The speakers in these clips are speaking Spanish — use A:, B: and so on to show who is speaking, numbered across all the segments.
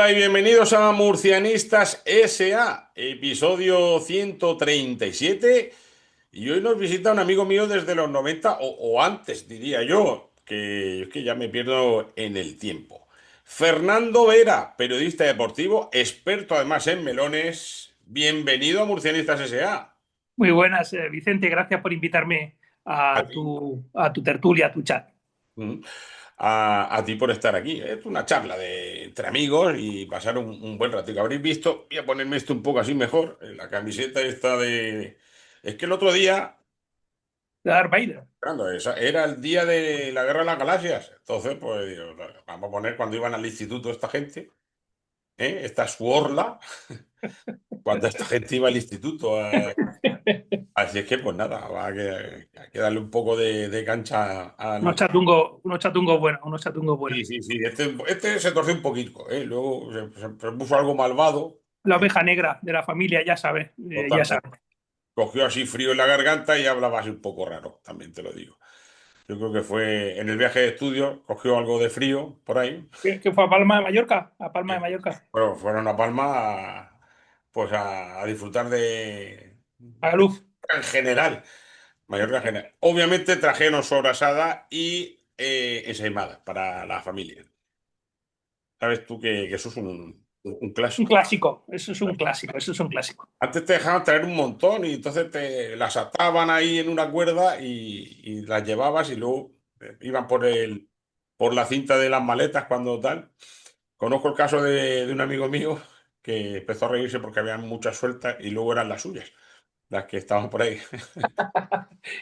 A: Hola y bienvenidos a Murcianistas S.A., episodio 137. Y hoy nos visita un amigo mío desde los 90 o antes, diría yo, que es que ya me pierdo en el tiempo. Fernando Vera, periodista deportivo, experto además en melones. Bienvenido a Murcianistas S.A.
B: Muy buenas, Vicente. Gracias por invitarme
A: A
B: a
A: ti.
B: tu tertulia, a tu chat.
A: Mm. A ti por estar aquí. Es una charla entre amigos y pasar un buen rato. Habréis visto, voy a ponerme esto un poco así mejor, la camiseta esta de... Es que el otro día,
B: De Darth Vader.
A: era el día de la Guerra de las Galaxias. Entonces, pues digo, vamos a poner cuando iban al instituto esta gente, esta es su orla, cuando esta gente iba al instituto. Así es que, pues nada, hay que darle un poco de cancha al...
B: Unos chatungos buenos, unos chatungos buenos.
A: Sí, sí, sí. Este se torció un poquito, ¿eh? Luego se puso algo malvado.
B: La oveja negra de la familia, ya sabes, ya
A: Totalmente.
B: sabes.
A: Cogió así frío en la garganta y hablaba así un poco raro, también te lo digo. Yo creo que fue en el viaje de estudio, cogió algo de frío por ahí.
B: ¿Qué fue a Palma de Mallorca? A Palma de Mallorca.
A: Bueno, fueron a Palma pues a disfrutar
B: A la luz.
A: en general, Mallorca en general. Obviamente trajeron sobrasada y ensaimada para la familia. Sabes tú que eso es un
B: Un
A: clásico.
B: clásico, eso es un clásico, eso es un clásico.
A: Antes te dejaban traer un montón y entonces te las ataban ahí en una cuerda y las llevabas y luego iban por la cinta de las maletas cuando tal. Conozco el caso de un amigo mío que empezó a reírse porque había muchas sueltas y luego eran las suyas, las que estaban por ahí.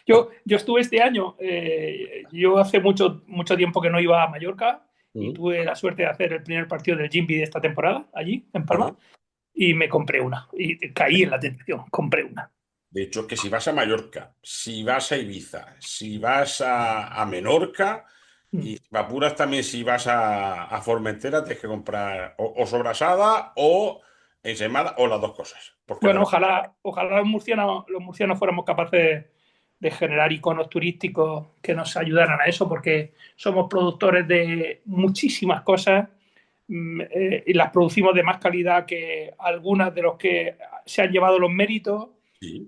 B: Yo estuve este año, yo hace mucho tiempo que no iba a Mallorca y
A: Mm.
B: tuve la suerte de hacer el primer partido del Gimbi de esta temporada allí, en
A: Ajá.
B: Palma. Y me compré una. Y caí en la tentación, compré una.
A: De hecho, que si vas a Mallorca, si vas a Ibiza, si vas a Menorca
B: Mm.
A: y si me apuras también si vas a Formentera, tienes que comprar o sobrasada o ensaimada o las dos cosas. Porque
B: Bueno, ojalá los murcianos fuéramos capaces de generar iconos turísticos que nos ayudaran a eso, porque somos productores de muchísimas cosas y las producimos de más calidad que algunas de los que se han llevado los méritos.
A: sí,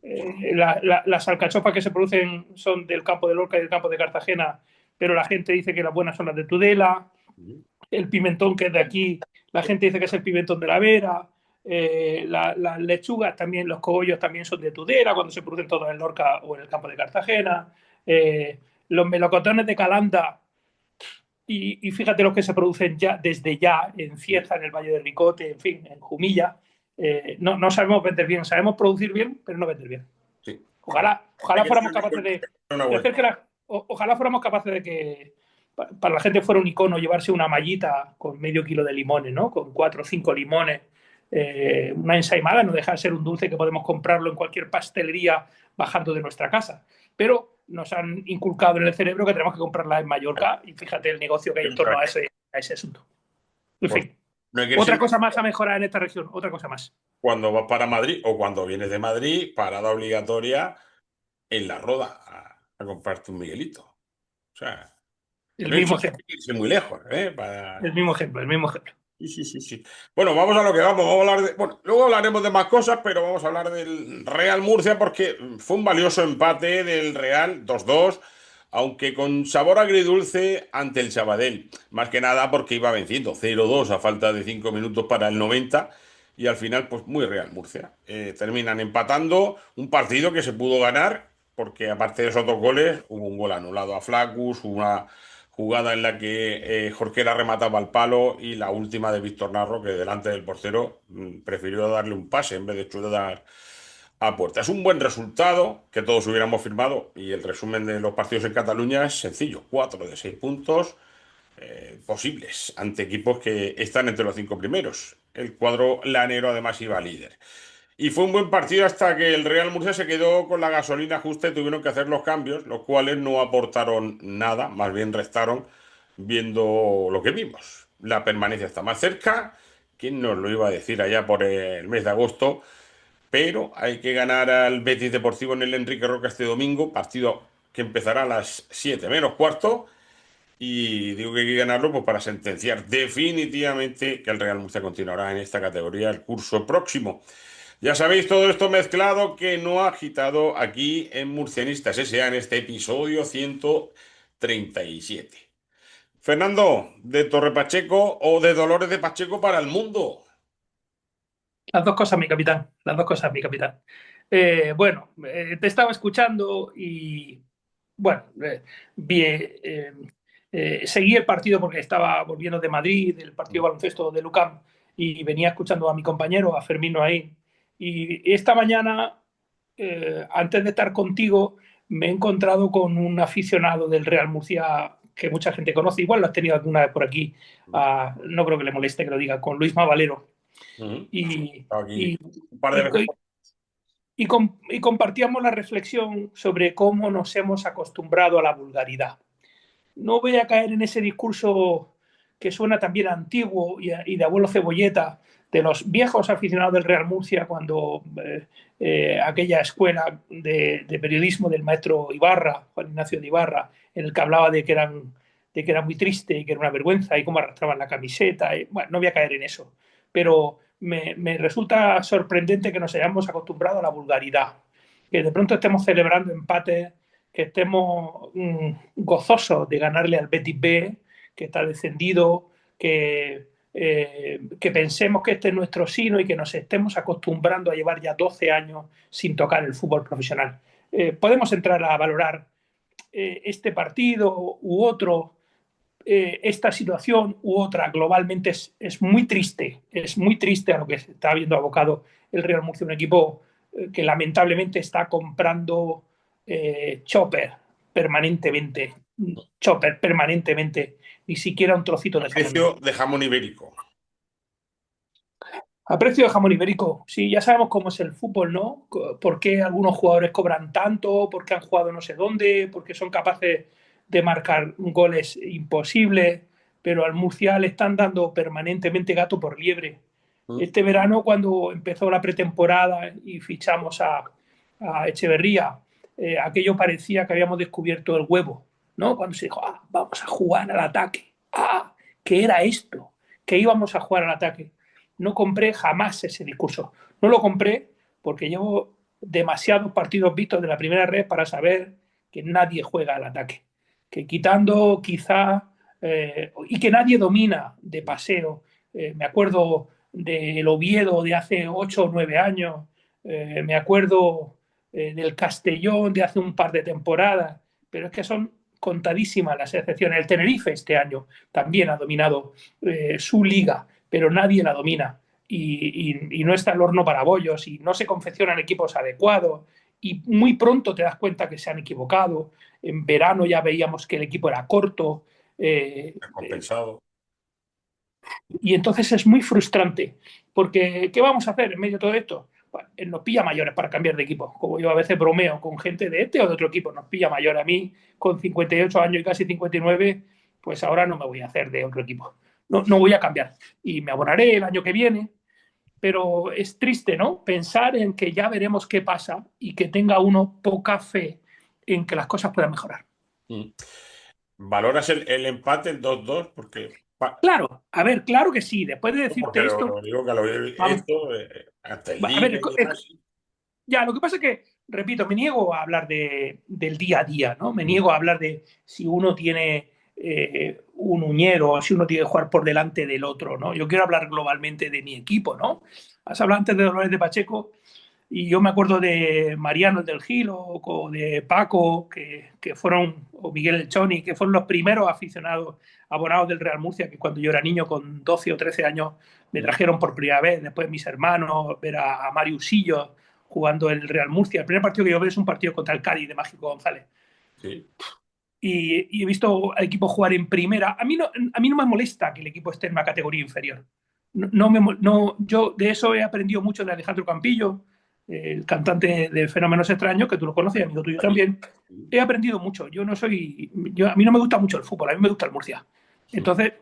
B: Las alcachofas que se producen son del campo de Lorca y del campo de Cartagena, pero la gente dice que las buenas son las de Tudela.
A: sí,
B: El pimentón que es de aquí, la gente dice que es el pimentón de la Vera. Las lechugas también, los cogollos también son de Tudela cuando se producen todos en Lorca o en el campo de Cartagena. Los melocotones de Calanda, y fíjate los que se producen ya desde ya en
A: sí,
B: Cieza, en el Valle de Ricote, en fin, en Jumilla. No sabemos vender bien, sabemos producir bien, pero no vender bien.
A: sí. Hay
B: Ojalá
A: que
B: fuéramos capaces
A: darle una
B: de hacer
A: vuelta.
B: ojalá fuéramos capaces de que para la gente fuera un icono llevarse una mallita con medio kilo de limones, ¿no? Con 4 o 5 limones. Una ensaimada no deja de ser un dulce que podemos comprarlo en cualquier pastelería bajando de nuestra casa. Pero nos han inculcado en el cerebro que tenemos que comprarla en Mallorca y fíjate el negocio que hay en torno a ese asunto. En
A: Pues
B: fin,
A: no hay que irse
B: otra cosa más a mejorar en esta región, otra cosa más.
A: cuando vas para Madrid o cuando vienes de Madrid, parada obligatoria en la Roda a comprarte un Miguelito. O sea,
B: El
A: no hay
B: mismo ejemplo,
A: que irse muy lejos, ¿eh?
B: el mismo ejemplo, el mismo ejemplo.
A: Sí, sí, sí, sí. Bueno, vamos a lo que vamos. Vamos a hablar de. Bueno, luego hablaremos de más cosas, pero vamos a hablar del Real Murcia porque fue un valioso empate del Real 2-2, aunque con sabor agridulce ante el Sabadell. Más que nada porque iba venciendo 0-2 a falta de 5 minutos para el 90 y al final, pues muy Real Murcia. Terminan empatando un partido que se pudo ganar porque aparte de esos dos goles, hubo un gol anulado a Flacus, una jugada en la que Jorquera remataba al palo y la última de Víctor Narro, que delante del portero prefirió darle un pase en vez de chutar a puerta. Es un buen resultado que todos hubiéramos firmado y el resumen de los partidos en Cataluña es sencillo. 4 de 6 puntos posibles ante equipos que están entre los 5 primeros. El cuadro lanero además iba líder. Y fue un buen partido hasta que el Real Murcia se quedó con la gasolina justa y tuvieron que hacer los cambios, los cuales no aportaron nada, más bien restaron, viendo lo que vimos. La permanencia está más cerca, ¿quién nos lo iba a decir allá por el mes de agosto? Pero hay que ganar al Betis Deportivo en el Enrique Roca este domingo, partido que empezará a las 7 menos cuarto. Y digo que hay que ganarlo pues, para sentenciar definitivamente que el Real Murcia continuará en esta categoría el curso próximo. Ya sabéis, todo esto mezclado que no ha agitado aquí en Murcianistas S.A. en este episodio 137. Fernando, de Torre Pacheco o de Dolores de Pacheco para el mundo.
B: Las dos cosas, mi capitán. Las dos cosas, mi capitán. Te estaba escuchando y, bueno, seguí el partido porque estaba volviendo de Madrid, del partido de baloncesto de Lucam, y venía escuchando a mi compañero, a Fermino ahí. Y esta mañana, antes de estar contigo, me he encontrado con un aficionado del Real Murcia que mucha gente conoce. Igual lo has tenido alguna vez por aquí. No creo que le moleste que lo diga, con Luis Mavalero.
A: Ujú.
B: Y,
A: Estaba aquí
B: y,
A: un par de
B: y,
A: veces.
B: y compartíamos la reflexión sobre cómo nos hemos acostumbrado a la vulgaridad. No voy a caer en ese discurso que suena también antiguo y de abuelo cebolleta de los viejos aficionados del Real Murcia cuando aquella escuela de periodismo del maestro Ibarra, Juan Ignacio de Ibarra, en el que hablaba de que era muy triste y que era una vergüenza y cómo arrastraban la camiseta. Bueno, no voy a caer en eso, pero me resulta sorprendente que nos hayamos acostumbrado a la vulgaridad, que de pronto estemos celebrando empates, que estemos gozosos de ganarle al Betis B, que está descendido, que pensemos que este es nuestro sino y que nos estemos acostumbrando a llevar ya 12 años sin tocar el fútbol profesional. Podemos entrar a valorar este partido u otro, esta situación u otra. Globalmente es muy triste a lo que se está viendo abocado el Real Murcia, un equipo que lamentablemente está comprando chopper permanentemente, chopper permanentemente, ni siquiera un trocito de jamón.
A: Precio de jamón ibérico.
B: A precio de jamón ibérico, sí, ya sabemos cómo es el fútbol, ¿no? Por qué algunos jugadores cobran tanto, por qué han jugado no sé dónde, por qué son capaces de marcar goles imposibles, pero al Murcia le están dando permanentemente gato por liebre.
A: Mm.
B: Este verano, cuando empezó la pretemporada y fichamos a Echeverría, aquello parecía que habíamos descubierto el huevo, ¿no? Cuando se dijo, vamos a jugar al ataque. ¿Qué era esto? Que íbamos a jugar al ataque. No compré jamás ese discurso. No lo compré porque llevo demasiados partidos vistos de la primera red para saber que nadie juega al ataque. Que quitando quizá y que nadie domina de paseo. Me acuerdo del Oviedo de hace 8 o 9 años. Me acuerdo del Castellón de hace un par de temporadas. Pero es que son contadísimas las excepciones. El Tenerife este año también ha dominado su liga, pero nadie la domina y no está el horno para bollos y no se confeccionan equipos adecuados y muy pronto te das cuenta que se han equivocado. En verano ya veíamos que el equipo era corto
A: Compensado.
B: y entonces es muy frustrante porque ¿qué vamos a hacer en medio de todo esto? Bueno, nos pilla mayores para cambiar de equipo, como yo a veces bromeo con gente de este o de otro equipo, nos pilla mayor a mí con 58 años y casi 59, pues ahora no me voy a hacer de otro equipo, no voy a cambiar y me abonaré el año que viene, pero es triste, ¿no? Pensar en que ya veremos qué pasa y que tenga uno poca fe en que las cosas puedan mejorar.
A: Mm. ¿Valoras el empate, el 2-2? Porque,
B: Claro, a ver, claro que sí. Después de
A: porque
B: decirte
A: lo
B: esto,
A: digo que lo he
B: vamos,
A: hecho hasta el
B: a ver,
A: Liga y demás.
B: ya, lo que pasa es que, repito, me niego a hablar del día a día, ¿no? Me
A: Mm.
B: niego a hablar de si uno tiene un uñero o si uno tiene que jugar por delante del otro, ¿no? Yo quiero hablar globalmente de mi equipo, ¿no? Has hablado antes de Dolores de Pacheco. Y yo me acuerdo de Mariano el del Gil o de Paco, que fueron, o Miguel El Choni, que fueron los primeros aficionados abonados del Real Murcia, que cuando yo era niño, con 12 o 13 años, me
A: Mm.
B: trajeron por primera vez. Después mis hermanos, ver a Mario Usillo jugando el Real Murcia. El primer partido que yo veo es un partido contra el Cádiz de Mágico González.
A: Sí.
B: Y he visto al equipo jugar en primera. A mí no me molesta que el equipo esté en una categoría inferior. Yo de eso he aprendido mucho de Alejandro Campillo, el cantante de Fenómenos Extraños, que tú lo conoces, amigo tuyo
A: Sí.
B: también. He aprendido mucho. A mí no me gusta mucho el fútbol, a mí me gusta el Murcia.
A: Mm.
B: Entonces,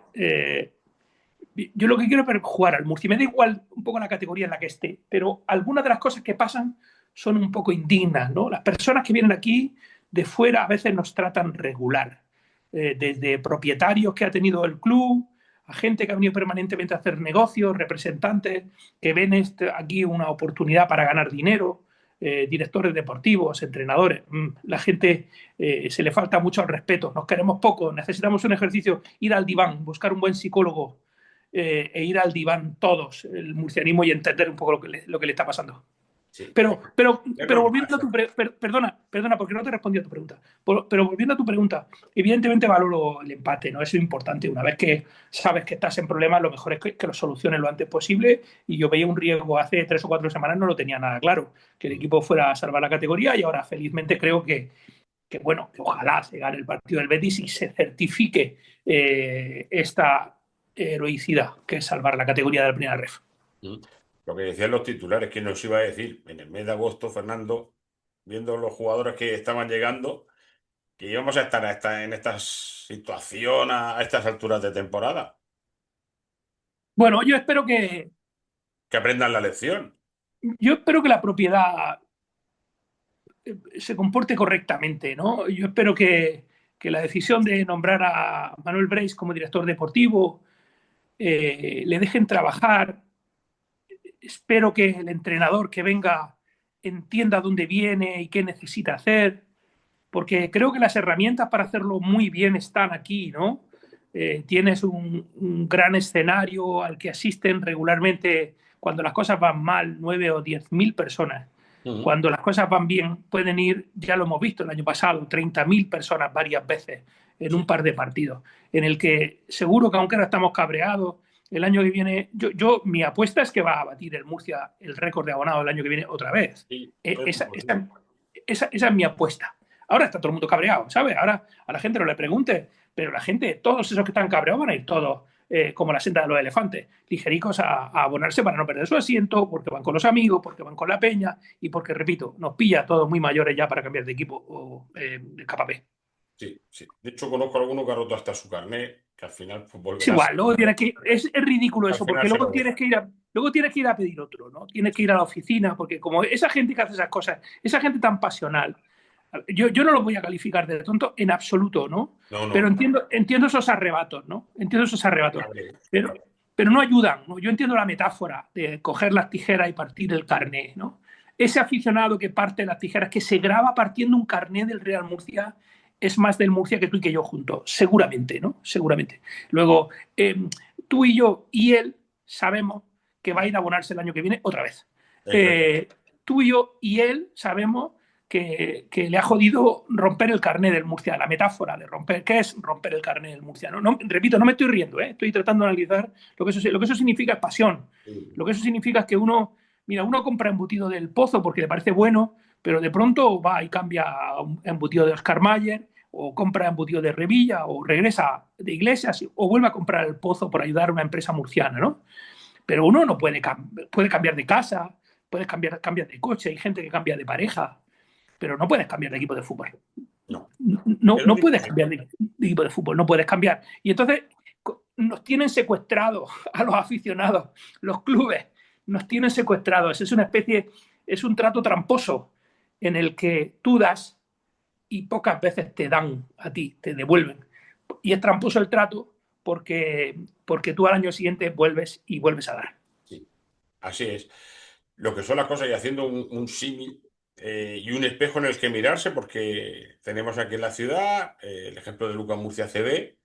B: yo lo que quiero es jugar al Murcia. Me da igual un poco la categoría en la que esté, pero algunas de las cosas que pasan son un poco indignas, ¿no? Las personas que vienen aquí de fuera a veces nos tratan regular. desde propietarios que ha tenido el club, a gente que ha venido permanentemente a hacer negocios, representantes que ven aquí una oportunidad para ganar dinero, directores deportivos, entrenadores. La gente se le falta mucho al respeto, nos queremos poco, necesitamos un ejercicio, ir al diván, buscar un buen psicólogo e ir al diván todos, el murcianismo, y entender un poco lo que le está pasando.
A: Sí. Es
B: Pero
A: normal.
B: volviendo a tu perdona, porque no te respondí a tu pregunta. Pero volviendo a tu pregunta, evidentemente valoro el empate, ¿no? Eso es importante. Una vez que sabes que estás en problemas, lo mejor es que lo soluciones lo antes posible. Y yo veía un riesgo hace 3 o 4 semanas, no lo tenía nada claro, que el equipo fuera a salvar la categoría, y ahora felizmente creo que bueno, que ojalá se gane el partido del Betis y se certifique esta heroicidad, que es salvar la categoría de la primera ref.
A: Mm. Lo que decían los titulares, que nos iba a decir en el mes de agosto, Fernando, viendo los jugadores que estaban llegando, que íbamos a estar en esta situación a estas alturas de temporada.
B: Bueno,
A: Que aprendan la lección.
B: yo espero que la propiedad se comporte correctamente, ¿no? Yo espero que la decisión de nombrar a Manuel Breis como director deportivo le dejen trabajar. Espero que el entrenador que venga entienda dónde viene y qué necesita hacer, porque creo que las herramientas para hacerlo muy bien están aquí, ¿no? Tienes un gran escenario al que asisten regularmente, cuando las cosas van mal, 9 o 10 mil personas.
A: Ujú.
B: Cuando las cosas van bien, pueden ir, ya lo hemos visto el año pasado, 30.000 personas varias veces en un
A: Sí.
B: par de partidos, en el que seguro que aunque ahora estamos cabreados, el año que viene, mi apuesta es que va a batir el Murcia el récord de abonados el año que viene otra vez.
A: Sí,
B: Eh,
A: estoy
B: esa,
A: contigo.
B: esa, esa es mi apuesta. Ahora está todo el mundo cabreado, ¿sabes? Ahora a la gente no le pregunte, pero la gente, todos esos que están cabreados van a ir todos como la senda de los elefantes, ligericos a abonarse para no perder su asiento, porque van con los amigos, porque van con la peña y porque, repito, nos pilla a todos muy mayores ya para cambiar de equipo o de KP.
A: Sí, sí. De hecho, conozco a alguno que ha roto hasta su carnet, que al final pues,
B: Es
A: volverá a
B: igual,
A: ser.
B: luego tienes que, es ridículo
A: Al
B: eso,
A: final
B: porque
A: se lo goza.
B: luego tienes que ir a pedir otro, ¿no? Tienes que ir a la oficina, porque como esa gente que hace esas cosas, esa gente tan pasional, yo no lo voy a calificar de tonto en absoluto, ¿no?
A: No,
B: Pero
A: no.
B: entiendo esos arrebatos, ¿no? Entiendo esos arrebatos.
A: Cabreo.
B: Pero, pero no ayudan, ¿no? Yo entiendo la metáfora de coger las tijeras y partir el carné, ¿no? Ese aficionado que parte las tijeras, que se graba partiendo un carné del Real Murcia, es más del Murcia que tú y que yo juntos, seguramente, ¿no? Seguramente. Luego, eh, tú y yo y él sabemos que va a ir a abonarse el año que viene otra vez.
A: Exacto.
B: Eh, Tú y yo y él sabemos que le ha jodido romper el carné del Murcia, la metáfora de romper, ¿qué es romper el carné del Murcia? No, repito, no me estoy riendo, estoy tratando de analizar lo que eso significa es pasión.
A: Sí,
B: Lo que eso significa es que uno compra embutido del Pozo porque le parece bueno, pero de pronto va y cambia a un embutido de Oscar Mayer, o compra embutido de Revilla, o regresa de Iglesias, o vuelve a comprar el Pozo por ayudar a una empresa murciana, ¿no? Pero uno no puede cambiar de casa, puedes cambiar de coche, hay gente que cambia de pareja, pero no puedes cambiar de equipo de fútbol.
A: no.
B: No,
A: Es lo
B: no puedes
A: difícil.
B: cambiar de equipo de fútbol, no puedes cambiar. Y entonces nos tienen secuestrados a los aficionados, los clubes nos tienen secuestrados. Es un trato tramposo en el que tú das y pocas veces te dan a ti, te devuelven. Y es tramposo el trato porque tú al año siguiente vuelves y vuelves a dar.
A: Sí, así es. Lo que son las cosas y haciendo un símil y un espejo en el que mirarse, porque tenemos aquí en la ciudad el ejemplo de Lucas Murcia CB,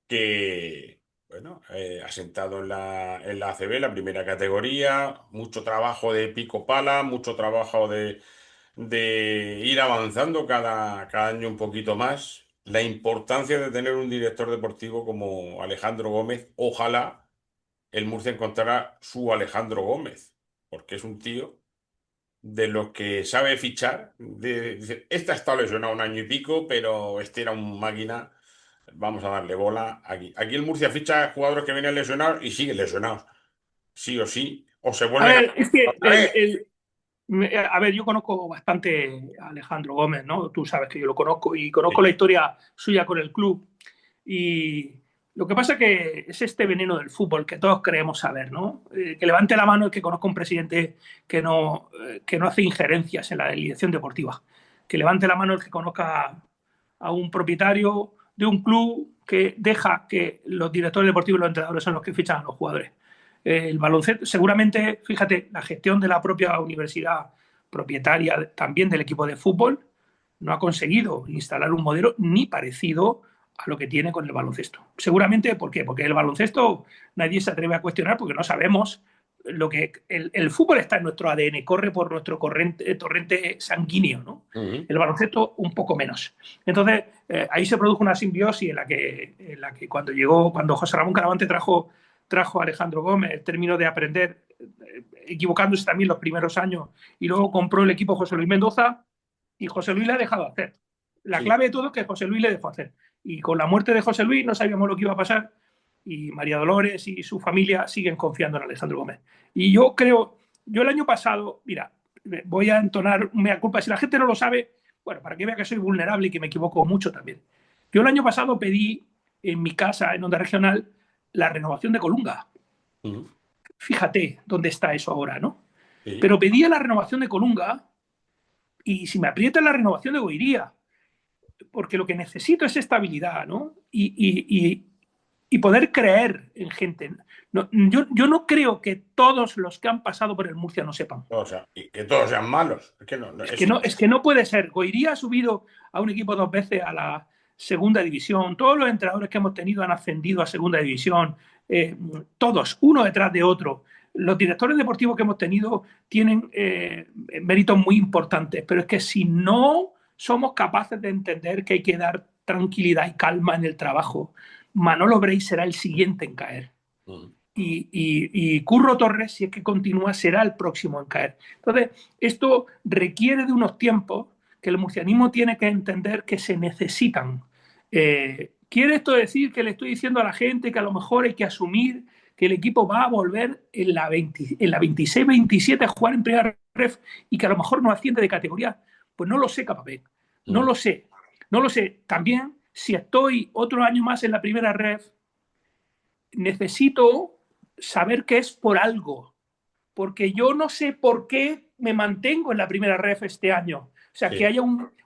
A: que, bueno, asentado en la ACB, la primera categoría, mucho trabajo de pico pala, mucho trabajo de ir avanzando cada año un poquito más. La importancia de tener un director deportivo como Alejandro Gómez, ojalá el Murcia encontrara su Alejandro Gómez, porque es un tío de los que sabe fichar. Dice, este ha estado lesionado un año y pico, pero este era un máquina. Vamos a darle bola aquí. Aquí el Murcia ficha jugadores que vienen lesionados y siguen lesionados. Sí o sí. O se
B: A
A: vuelven a...
B: ver, es que
A: otra vez.
B: a ver, yo conozco bastante a Alejandro Gómez, ¿no? Tú sabes que yo lo conozco y conozco la
A: Sí,
B: historia suya con el club. Y lo que pasa que es este veneno del fútbol que todos creemos saber, ¿no? Que levante la mano el que conozca un presidente que no hace injerencias en la dirección deportiva. Que levante la mano el que conozca a un propietario de un club que deja que los directores deportivos y los entrenadores son los que fichan a los jugadores. El baloncesto, seguramente, fíjate, la gestión de la propia universidad propietaria también del equipo de fútbol no ha conseguido instalar un modelo ni parecido a lo que tiene con el baloncesto. Seguramente, ¿por qué? Porque el baloncesto nadie se atreve a cuestionar porque no sabemos lo que el fútbol está en nuestro ADN, corre por nuestro torrente sanguíneo, ¿no? El baloncesto un poco menos. Entonces, ahí se produjo una simbiosis en la que cuando José Ramón Caravante trajo a Alejandro Gómez, el término de aprender, equivocándose también los primeros años, y luego compró el equipo José Luis Mendoza, y José Luis le ha dejado hacer. La
A: Sí.
B: clave de todo es que José Luis le dejó hacer. Y con la muerte de José Luis no sabíamos lo que iba a pasar, y María Dolores y su familia siguen confiando en Alejandro Gómez. Y yo creo, yo el año pasado, mira, voy a entonar un mea culpa, si la gente no lo sabe, bueno, para que vea que soy vulnerable y que me equivoco mucho también. Yo el año pasado pedí en mi casa, en Onda Regional, la renovación de Colunga. Fíjate dónde está eso ahora, ¿no?
A: Sí.
B: Pero pedía la renovación de Colunga y si me aprieta la renovación de Goiría, porque lo que necesito es estabilidad, ¿no? Y poder creer en gente. No, yo no creo que todos los que han pasado por el Murcia no sepan.
A: O sea, y que todos sean malos. Es que no,
B: Es que no puede ser. Goiría ha subido a un equipo 2 veces a la segunda división. Todos los entrenadores que hemos tenido han ascendido a segunda división. Todos, uno detrás de otro. Los directores deportivos que hemos tenido tienen méritos muy importantes, pero es que si no somos capaces de entender que hay que dar tranquilidad y calma en el trabajo, Manolo Brey será el siguiente en caer. Y Curro Torres, si es que continúa, será el próximo en caer. Entonces, esto requiere de unos tiempos que el murcianismo tiene que entender que se necesitan. ¿Quiere esto decir que le estoy diciendo a la gente que a lo mejor hay que asumir que el equipo va a volver en la 26-27 a jugar en primera ref y que a lo mejor no asciende de categoría? Pues no lo sé, Capapé. No lo sé. No lo sé. También, si estoy otro año más en la primera ref, necesito saber que es por algo, porque yo no sé por qué me mantengo en la primera ref este año. O sea, que
A: Sí.
B: haya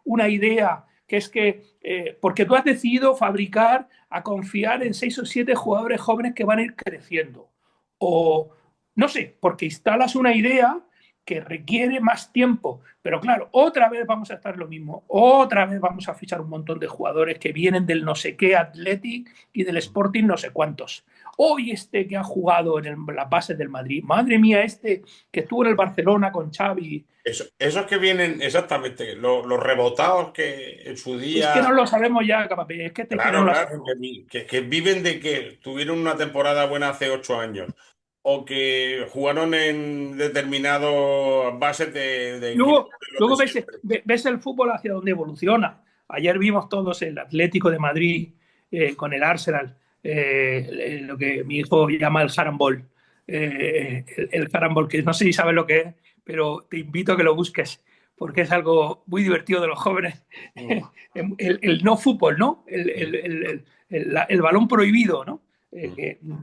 B: una idea que es que, porque tú has decidido fabricar, a confiar en 6 o 7 jugadores jóvenes que van a ir creciendo. O, no sé, porque instalas una idea que requiere más tiempo. Pero claro, otra vez vamos a estar lo mismo. Otra vez vamos a fichar un montón de jugadores que vienen del no sé qué Athletic y del Sporting no sé cuántos. Hoy este que ha jugado en la base del Madrid. Madre mía, este que estuvo en el Barcelona con Xavi.
A: Esos que vienen exactamente, los rebotados que en su
B: Es que no
A: día,
B: lo sabemos ya, Capapé. Es que no
A: claro,
B: lo
A: claro,
B: sabemos.
A: que viven de que tuvieron una temporada buena hace 8 años, o que jugaron en determinados bases de equipos
B: Luego,
A: de los de
B: luego ves,
A: siempre.
B: ves el fútbol hacia dónde evoluciona. Ayer vimos todos el Atlético de Madrid con el Arsenal, lo que mi hijo llama el Harambol. El Harambol, que no sé si sabes lo que es, pero te invito a que lo busques, porque es algo muy divertido de los jóvenes.
A: Mm,
B: El no fútbol, ¿no?
A: mm,
B: El balón prohibido, ¿no?
A: mm.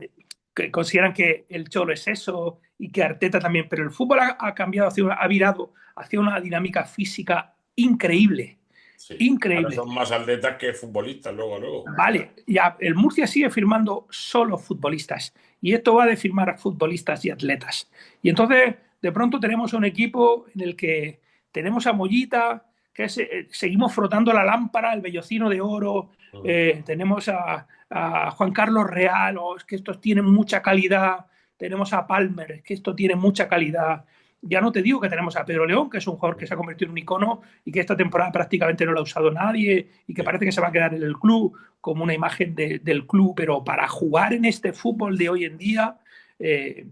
B: Que consideran que el Cholo es eso y que Arteta también, pero el fútbol ha cambiado, ha virado hacia una dinámica física increíble,
A: Sí. Ahora
B: increíble.
A: son más atletas que futbolistas, luego.
B: Vale, ya el Murcia sigue firmando solo futbolistas y esto va de firmar futbolistas y atletas. Y entonces, de pronto tenemos un equipo en el que tenemos a Mollita, que seguimos frotando la lámpara, el Bellocino de Oro,
A: Mm.
B: tenemos a Juan Carlos Real, es que estos tienen mucha calidad, tenemos a Palmer, es que esto tiene mucha calidad. Ya no te digo que tenemos a Pedro León, que es un jugador que se ha convertido en un icono y que esta temporada prácticamente no lo ha usado nadie y que
A: Sí.
B: parece que se va a quedar en el club como una imagen del club, pero para jugar en este fútbol de hoy en día, eh,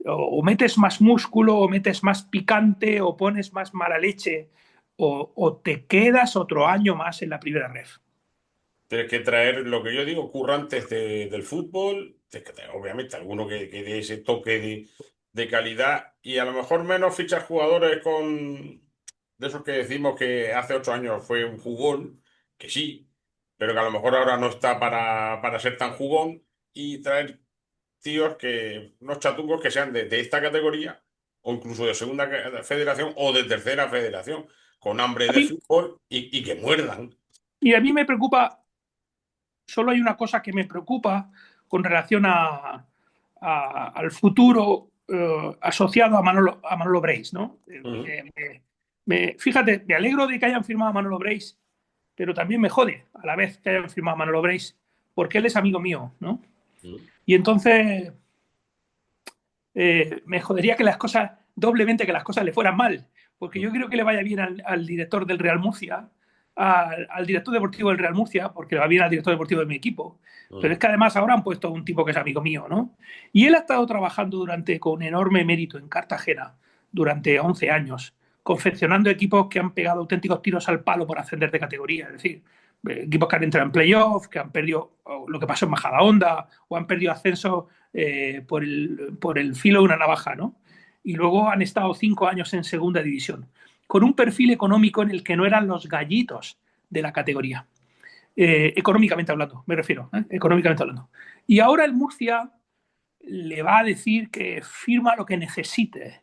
B: o metes más músculo, o metes más picante, o pones más mala leche, o te quedas otro año más en la primera ref.
A: Tienes que traer lo que yo digo, currantes del fútbol, tienes que traer, obviamente, alguno que dé ese toque de calidad y a lo mejor menos fichar jugadores de esos que decimos que hace 8 años fue un jugón, que sí, pero que a lo mejor ahora no está para ser tan jugón y traer tíos unos chatungos que sean de esta categoría o incluso de segunda federación o de tercera federación, con hambre
B: A
A: de
B: mí,
A: fútbol y que muerdan.
B: y a mí me preocupa, solo hay una cosa que me preocupa con relación al futuro asociado a Manolo Breis, ¿no?
A: Ujú,
B: Fíjate, me alegro de que hayan firmado a Manolo Breis, pero también me jode a la vez que hayan firmado a Manolo Breis, porque él es amigo mío, ¿no?
A: ujú,
B: Y entonces me jodería que las cosas, doblemente que las cosas le fueran mal, porque yo creo que le vaya bien al director del Real Murcia, al director deportivo del Real Murcia, porque le va bien al director deportivo de mi equipo. Pero es
A: ujú.
B: que además ahora han puesto un tipo que es amigo mío, ¿no? Y él ha estado trabajando con enorme mérito en Cartagena durante 11 años, confeccionando equipos que han pegado auténticos tiros al palo por ascender de categoría. Es decir, equipos que han entrado en playoff, que han perdido lo que pasó en Majadahonda, o han perdido ascenso por el filo de una navaja, ¿no? Y luego han estado 5 años en segunda división, con un perfil económico en el que no eran los gallitos de la categoría. Económicamente hablando, me refiero, económicamente hablando. Y ahora el Murcia le va a decir que firma lo que necesite,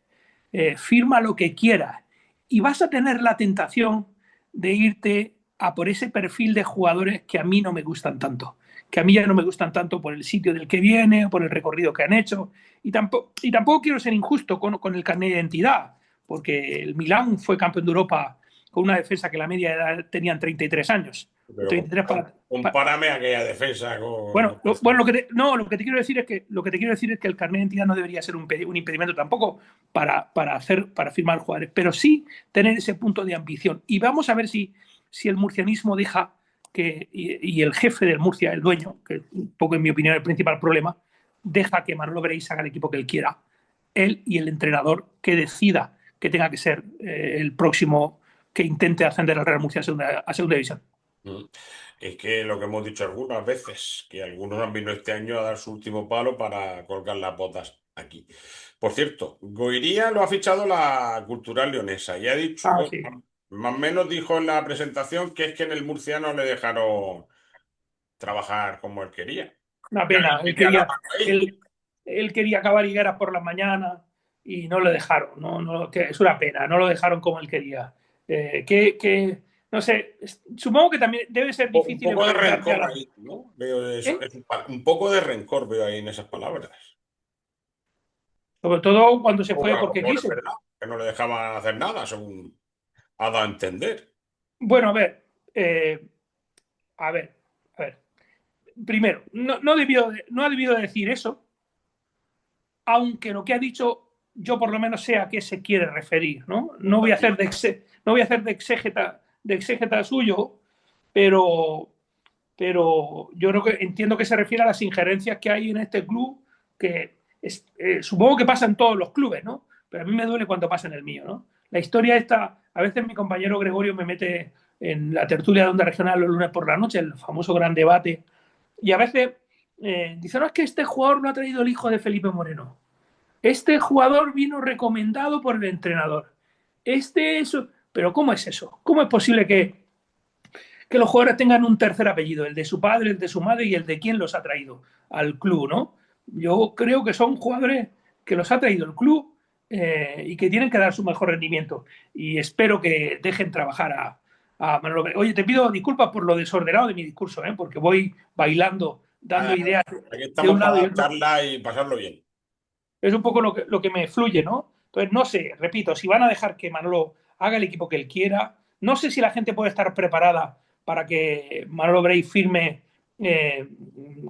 B: firma lo que quiera, y vas a tener la tentación de irte a por ese perfil de jugadores que a mí no me gustan tanto, que a mí ya no me gustan tanto por el sitio del que viene, por el recorrido que han hecho, y tampoco quiero ser injusto con el carnet de identidad, porque el Milán fue campeón de Europa con una defensa que la media edad tenían 33 años.
A: Pero
B: 33
A: compárame aquella defensa con...
B: bueno, bueno, no, lo que te quiero decir es que lo que te quiero decir es que el carnet de identidad no debería ser un impedimento tampoco para firmar jugadores, pero sí tener ese punto de ambición. Y vamos a ver si el murcianismo deja y el jefe del Murcia, el dueño, que es un poco en mi opinión el principal problema, deja que Manolo Breis haga el equipo que él quiera. Él y el entrenador que decida que tenga que ser el próximo que intente ascender al Real Murcia a segunda división.
A: Mm. Es que lo que hemos dicho algunas veces, que algunos han venido este año a dar su último palo para colgar las botas aquí. Por cierto, Goiría lo ha fichado la Cultural Leonesa y ha dicho,
B: Ah,
A: bueno,
B: sí.
A: más o menos dijo en la presentación que es que en el murciano le dejaron trabajar como él quería.
B: Una
A: Que alguien
B: pena.
A: metía la mano ahí.
B: Él quería acabar higueras por las mañanas y no le dejaron. Que es una pena, no lo dejaron como él quería. No sé, supongo que también debe ser
A: Un
B: difícil
A: poco de
B: enfrentarse a
A: rencor
B: la.
A: ahí, ¿no? Veo eso,
B: ¿Eh?
A: un poco de rencor veo ahí en esas palabras.
B: Sobre todo cuando se
A: Porque
B: fue
A: a lo
B: porque
A: mejor es
B: quiso.
A: verdad, que no le dejaban hacer nada, según ha dado a entender.
B: Bueno, eh, a ver, a ver. Primero, no ha debido decir eso, aunque lo que ha dicho yo por lo menos sé a qué se quiere referir, ¿no? No voy a hacer de exégeta suyo, pero, pero yo creo que entiendo que se refiere a las injerencias que hay en este club, supongo que pasa en todos los clubes, ¿no? Pero a mí me duele cuando pasa en el mío, ¿no? La historia esta, a veces mi compañero Gregorio me mete en la tertulia de Onda Regional los lunes por la noche, el famoso gran debate, y a veces dice, no, es que este jugador lo ha traído el hijo de Felipe Moreno. Este jugador vino recomendado por el entrenador. Eso. Pero ¿cómo es eso? ¿Cómo es posible que los jugadores tengan un tercer apellido, el de su padre, el de su madre y el de quien los ha traído al club, ¿no? Yo creo que son jugadores que los ha traído el club y que tienen que dar su mejor rendimiento. Y espero que dejen trabajar a Manolo. Oye, te pido disculpas por lo desordenado de mi discurso, porque voy bailando, dando
A: Ah,
B: ideas
A: aquí
B: de
A: estamos
B: un lado
A: para
B: y
A: dar
B: otro.
A: charla y pasarlo bien.
B: Es un poco lo que me fluye, ¿no? Entonces, no sé, repito, si van a dejar que Manolo haga el equipo que él quiera, no sé si la gente puede estar preparada para que Manolo Brey firme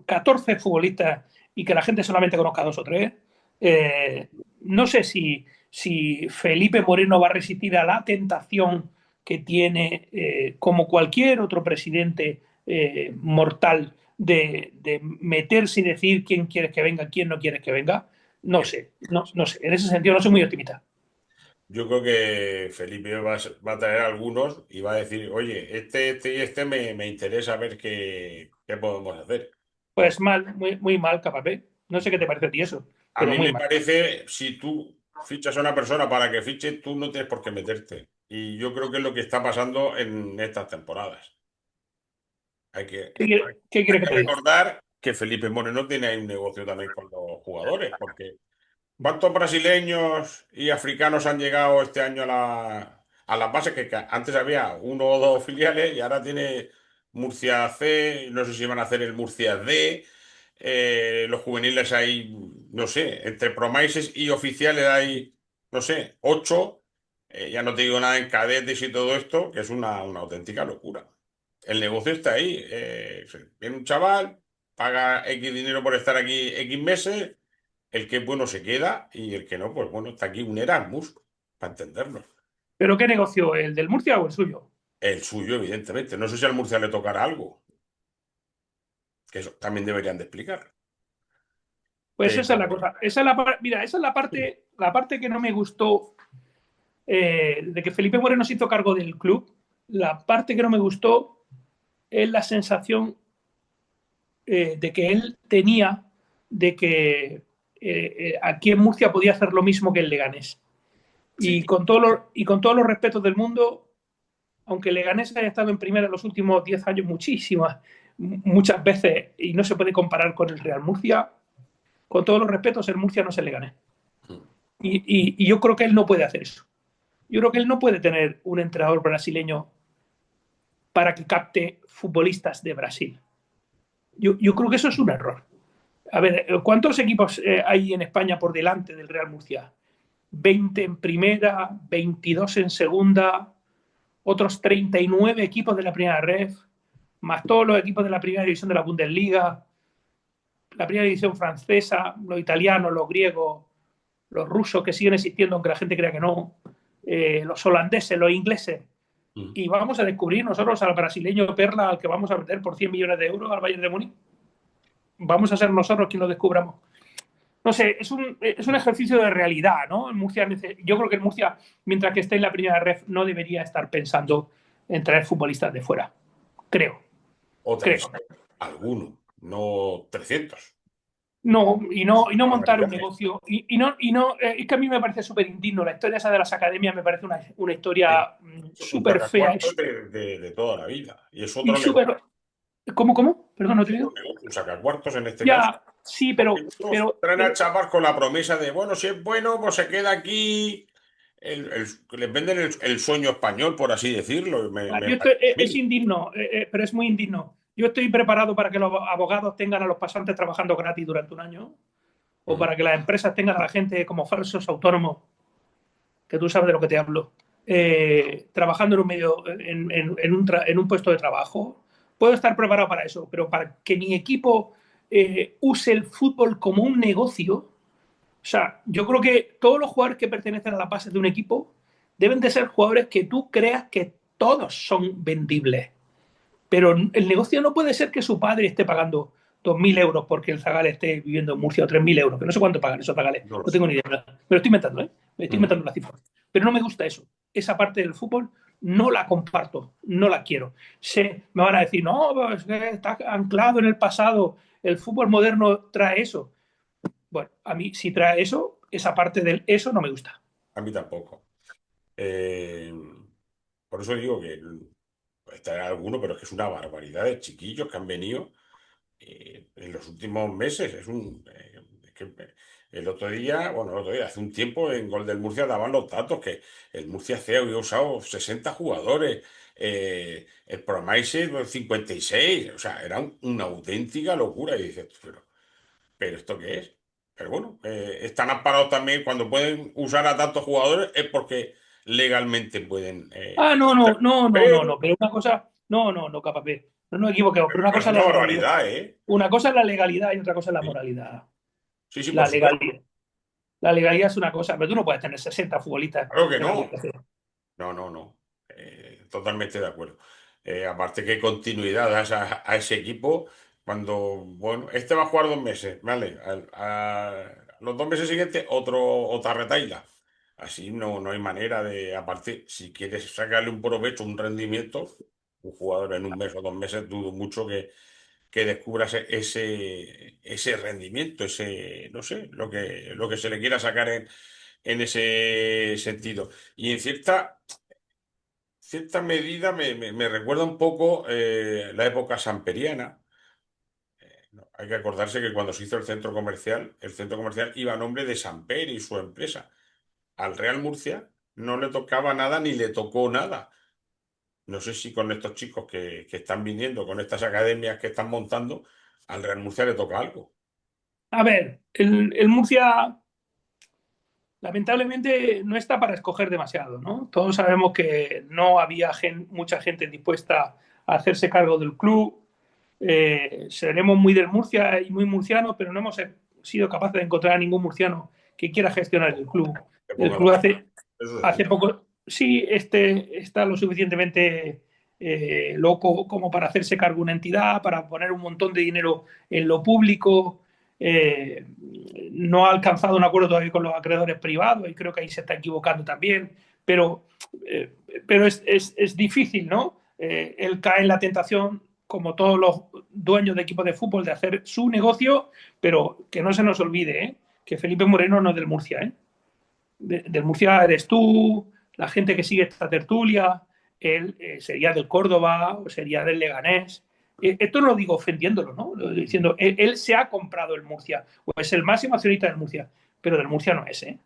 B: 14 futbolistas y que la gente solamente conozca dos o tres. No sé si Felipe Moreno va a resistir a la tentación que tiene, como cualquier otro presidente mortal, de meterse y decir quién quieres que venga, quién no quieres que venga. No sé, no sé. En ese sentido no soy muy optimista.
A: Yo creo que Felipe va a traer algunos y va a decir, oye, este y este me interesa ver qué podemos hacer.
B: Pues mal, muy mal, Capapé. No sé qué te parece a ti eso,
A: A
B: pero
A: mí
B: muy
A: me
B: mal.
A: parece, si tú fichas a una persona para que fiche, tú no tienes por qué meterte. Y yo creo que es lo que está pasando en estas temporadas. Hay que,
B: ¿Qué
A: hay
B: quieres que
A: que
B: te diga?
A: recordar que Felipe Moreno tiene ahí un negocio también con los jugadores, porque ¿cuántos brasileños y africanos han llegado este año a las bases? Que antes había uno o dos filiales y ahora tiene Murcia C, no sé si van a hacer el Murcia D. Los juveniles hay, no sé, entre promises y oficiales hay, no sé, 8. Ya no te digo nada en cadetes y todo esto, que es una auténtica locura. El negocio está ahí. Viene un chaval, paga X dinero por estar aquí X meses. El que es bueno se queda y el que no, pues bueno, está aquí un Erasmus, para entenderlo.
B: ¿Pero qué negocio? ¿El del Murcia o el suyo?
A: El suyo, evidentemente. No sé si al Murcia le tocará algo, que eso también deberían de explicar.
B: Pues esa es la
A: Pero
B: cosa. Mira, esa es la parte que no me gustó de que Felipe Moreno se hizo cargo del club. La parte que no me gustó es la sensación de que él tenía de que aquí en Murcia podía hacer lo mismo que el Leganés.
A: sí,
B: Y con todos los respetos del mundo, aunque el Leganés haya estado en primera en los últimos 10 años muchas veces, y no se puede comparar con el Real Murcia, con todos los respetos, el Murcia no es el Leganés. Y yo creo que él no puede hacer eso. Yo creo que él no puede tener un entrenador brasileño para que capte futbolistas de Brasil. Yo creo que eso es un error. A ver, ¿cuántos equipos hay en España por delante del Real Murcia? 20 en primera, 22 en segunda, otros 39 equipos de la primera ref, más todos los equipos de la primera división de la Bundesliga, la primera división francesa, los italianos, los griegos, los rusos que siguen existiendo, aunque la gente crea que no, los holandeses, los ingleses.
A: mm,
B: Y vamos a descubrir nosotros al brasileño Perla, al que vamos a vender por 100 millones de euros al Bayern de Múnich. Vamos a ser nosotros quien lo descubramos. No sé, es un ejercicio de realidad, ¿no? Yo creo que el Murcia, mientras que esté en la primera ref, no debería estar pensando en traer futbolistas de fuera. Creo,
A: o
B: creo.
A: 3, alguno, no 300.
B: Y no montar un
A: Barbaridades.
B: negocio. Es que a mí me parece súper indigno. La historia esa de las academias me parece una
A: Sí.
B: historia
A: Un
B: súper fea
A: sacacuartos de toda la vida. Y es
B: y
A: otro negocio.
B: súper. ¿Cómo? Perdón, no te
A: Es otro
B: digo.
A: negocio, un sacacuartos en este caso.
B: Ya, sí,
A: Porque
B: pero,
A: estos
B: pero,
A: traen al
B: pero
A: chaval con la promesa de, bueno, si es bueno, pues se queda aquí. Les venden el sueño español, por así decirlo. Me parece a
B: es
A: mí.
B: indigno, pero es muy indigno. Yo estoy preparado para que los abogados tengan a los pasantes trabajando gratis durante un año o
A: Mm,
B: para que las empresas tengan a la gente como falsos autónomos, que tú sabes de lo que te hablo, trabajando en un medio, en un puesto de trabajo. Puedo estar preparado para eso, pero para que mi equipo use el fútbol como un negocio, o sea, yo creo que todos los jugadores que pertenecen a la base de un equipo deben de ser jugadores que tú creas que todos son vendibles. Pero el negocio no puede ser que su padre esté pagando 2.000 euros porque el Zagal esté viviendo en Murcia o 3.000 euros, que no sé cuánto pagan esos Zagales,
A: no lo
B: no
A: sé.
B: tengo ni idea. Me lo estoy inventando, ¿eh? Me estoy
A: Mm.
B: inventando la cifra. Pero no me gusta eso. Esa parte del fútbol no la comparto, no la quiero. Me van a decir, no, es que está anclado en el pasado, el fútbol moderno trae eso. Bueno, a mí si trae eso, esa parte del eso no me gusta.
A: A mí tampoco. Eh, por eso digo que está alguno, pero es que es una barbaridad de chiquillos que han venido en los últimos meses. Es que el otro día, bueno, el otro día, hace un tiempo en Gol del Murcia daban los datos que el Murcia C había usado 60 jugadores, el Promise 56, o sea, era una auténtica locura. Y dices, pero ¿esto qué es? Pero bueno, están amparados también cuando pueden usar a tantos jugadores es porque legalmente pueden.
B: Ah, no, no, no, no, no,
A: Pero,
B: no, pero una cosa, no, capaz, no nos equivoquemos, pero una
A: pero es
B: cosa es
A: una
B: la legalidad.
A: barbaridad, ¿eh?
B: Una cosa es la legalidad y otra cosa es la
A: Sí,
B: moralidad.
A: sí, sí, por
B: La
A: supuesto.
B: legalidad, la legalidad es una cosa, pero tú no puedes tener 60 futbolistas
A: Claro que
B: en la
A: no.
B: Murcia.
A: No, no, no. Totalmente de acuerdo. Aparte que continuidad a ese equipo cuando, bueno, este va a jugar 2 meses, ¿vale? Los 2 meses siguientes otra retaila. Así no hay manera de, aparte, si quieres sacarle un provecho, un rendimiento, un jugador en un mes o 2 meses, dudo mucho que descubras ese rendimiento, no sé, lo que se le quiera sacar en ese sentido. Y en cierta medida me recuerda un poco la época samperiana. No, hay que acordarse que cuando se hizo el centro comercial iba a nombre de Samper y su empresa. Al Real Murcia no le tocaba nada ni le tocó nada. no sé si con estos chicos que están viniendo, con estas academias que están montando, al Real Murcia le toca algo.
B: A ver, el Murcia lamentablemente no está para escoger demasiado, ¿no? Todos sabemos que no había mucha gente dispuesta a hacerse cargo del club. Seremos muy del Murcia y muy murcianos, pero no hemos sido capaces de encontrar a ningún murciano que quiera gestionar el club.
A: Que
B: El
A: ponga
B: club
A: la-
B: hace,
A: Eso es así.
B: hace poco, sí, está lo suficientemente loco como para hacerse cargo de una entidad, para poner un montón de dinero en lo público. Eh, no ha alcanzado un acuerdo todavía con los acreedores privados y creo que ahí se está equivocando también, pero, eh, pero es difícil, ¿no? Él cae en la tentación, como todos los dueños de equipos de fútbol, de hacer su negocio, pero que no se nos olvide, ¿eh? Que Felipe Moreno no es del Murcia, ¿eh? Del Murcia eres tú, la gente que sigue esta tertulia, él sería del Córdoba o sería del Leganés. Esto no lo digo ofendiéndolo, ¿no? Lo digo diciendo, él se ha comprado el Murcia, o es el máximo accionista del Murcia, pero del Murcia no es, ¿eh?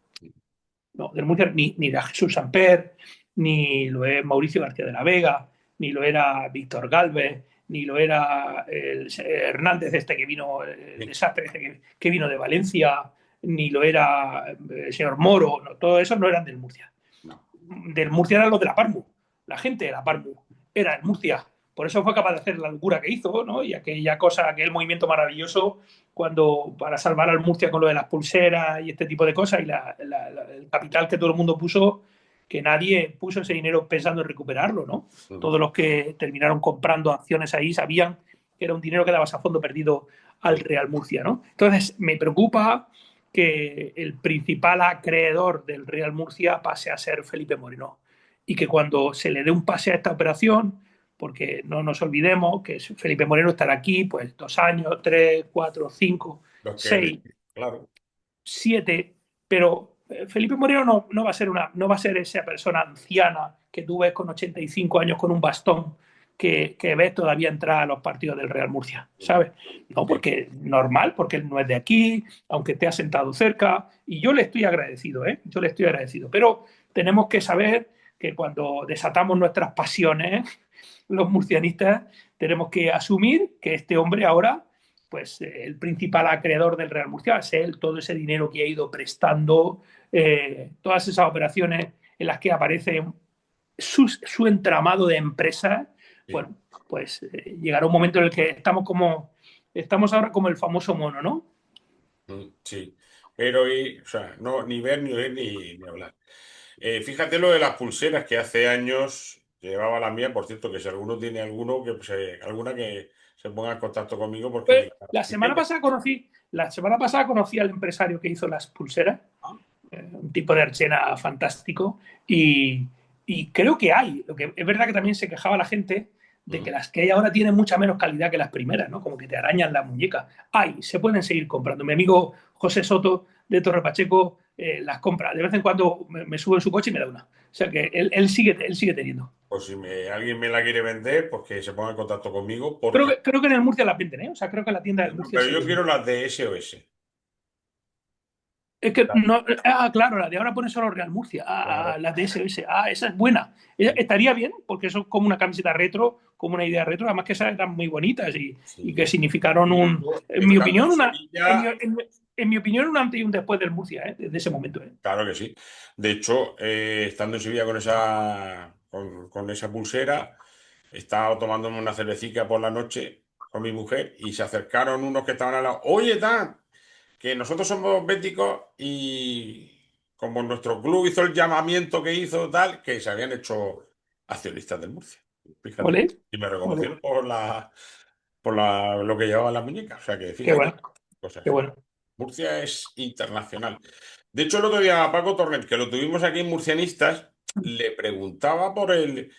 B: No, del Murcia ni era Jesús Samper, ni lo es Mauricio García de la Vega, ni lo era Víctor Galvez, ni lo era el Hernández este que vino, el
A: Sí.
B: desastre este que vino de Valencia, ni lo era el señor Moro, no, todo eso no eran del Murcia.
A: No.
B: Del Murcia eran los de la Parmu, la gente de la Parmu, era el Murcia. Por eso fue capaz de hacer la locura que hizo, ¿no? Y aquella cosa, aquel movimiento maravilloso cuando para salvar al Murcia con lo de las pulseras y este tipo de cosas y el capital que todo el mundo puso, que nadie puso ese dinero pensando en recuperarlo, ¿no?
A: Mm.
B: Todos los que terminaron comprando acciones ahí sabían que era un dinero que dabas a fondo perdido al Real Murcia, ¿no? Entonces, me preocupa que el principal acreedor del Real Murcia pase a ser Felipe Moreno y que cuando se le dé un pase a esta operación, porque no nos olvidemos que Felipe Moreno estará aquí pues 2 años, 3, 4, 5,
A: Los que,
B: 6,
A: claro.
B: 7, pero Felipe Moreno no va a ser no va a ser esa persona anciana que tú ves con 85 años con un bastón que ves todavía entrar a los partidos del Real Murcia, ¿sabes? No,
A: Sí.
B: porque normal, porque él no es de aquí, aunque te ha sentado cerca, y yo le estoy agradecido, ¿eh? Yo le estoy agradecido, pero tenemos que saber que cuando desatamos nuestras pasiones, los murcianistas, tenemos que asumir que este hombre ahora pues el principal acreedor del Real Murcia es él, todo ese dinero que ha ido prestando, todas esas operaciones en las que aparece su entramado de empresas,
A: Sí.
B: bueno, pues llegará un momento en el que estamos ahora como el famoso mono, ¿no?
A: Sí. Pero, o sea, no, ni ver, ni oír, ni hablar. Fíjate lo de las pulseras que hace años llevaba la mía, por cierto, que si alguno tiene alguno, alguna que se ponga en contacto conmigo porque
B: Pues,
A: me
B: la semana
A: tiene.
B: pasada conocí al empresario que hizo las pulseras, un tipo de archena fantástico, y creo que hay. Lo que es verdad que también se quejaba la gente de que
A: Mm.
B: las que hay ahora tienen mucha menos calidad que las primeras, ¿no? Como que te arañan la muñeca. Hay, se pueden seguir comprando. Mi amigo José Soto de Torre Pacheco las compra. De vez en cuando me subo en su coche y me da una. O sea que él sigue teniendo.
A: Pues si alguien me la quiere vender, pues que se ponga en contacto conmigo,
B: Creo
A: porque.
B: que, creo que en el Murcia las venden, ¿eh? O sea, creo que la tienda del Murcia
A: Pero
B: se
A: yo
B: vende.
A: quiero las de SOS.
B: Es que no, claro, la de ahora pone solo Real Murcia,
A: Claro.
B: la de SOS, esa es buena. Estaría bien, porque eso es como una camiseta retro, como una idea retro, además que esas eran muy bonitas y
A: Sí.
B: que significaron en mi
A: Estando
B: opinión,
A: en Sevilla,
B: en mi opinión, un antes y un después del Murcia, desde ese momento.
A: claro que sí. De hecho, estando en Sevilla con esa pulsera, estaba tomándome una cervecita por la noche con mi mujer y se acercaron unos que estaban al lado. Oye, Dan, que nosotros somos béticos y como nuestro club hizo el llamamiento que hizo, tal, que se habían hecho accionistas del Murcia. Fíjate.
B: ¿Ole?
A: Y me
B: ¿Ole?
A: reconocieron lo que llevaban las muñecas. O sea que
B: Qué
A: fíjate,
B: bueno,
A: cosas.
B: qué bueno.
A: Murcia es internacional. De hecho, el otro día a Paco Torrent, que lo tuvimos aquí en Murcianistas, le preguntaba por el.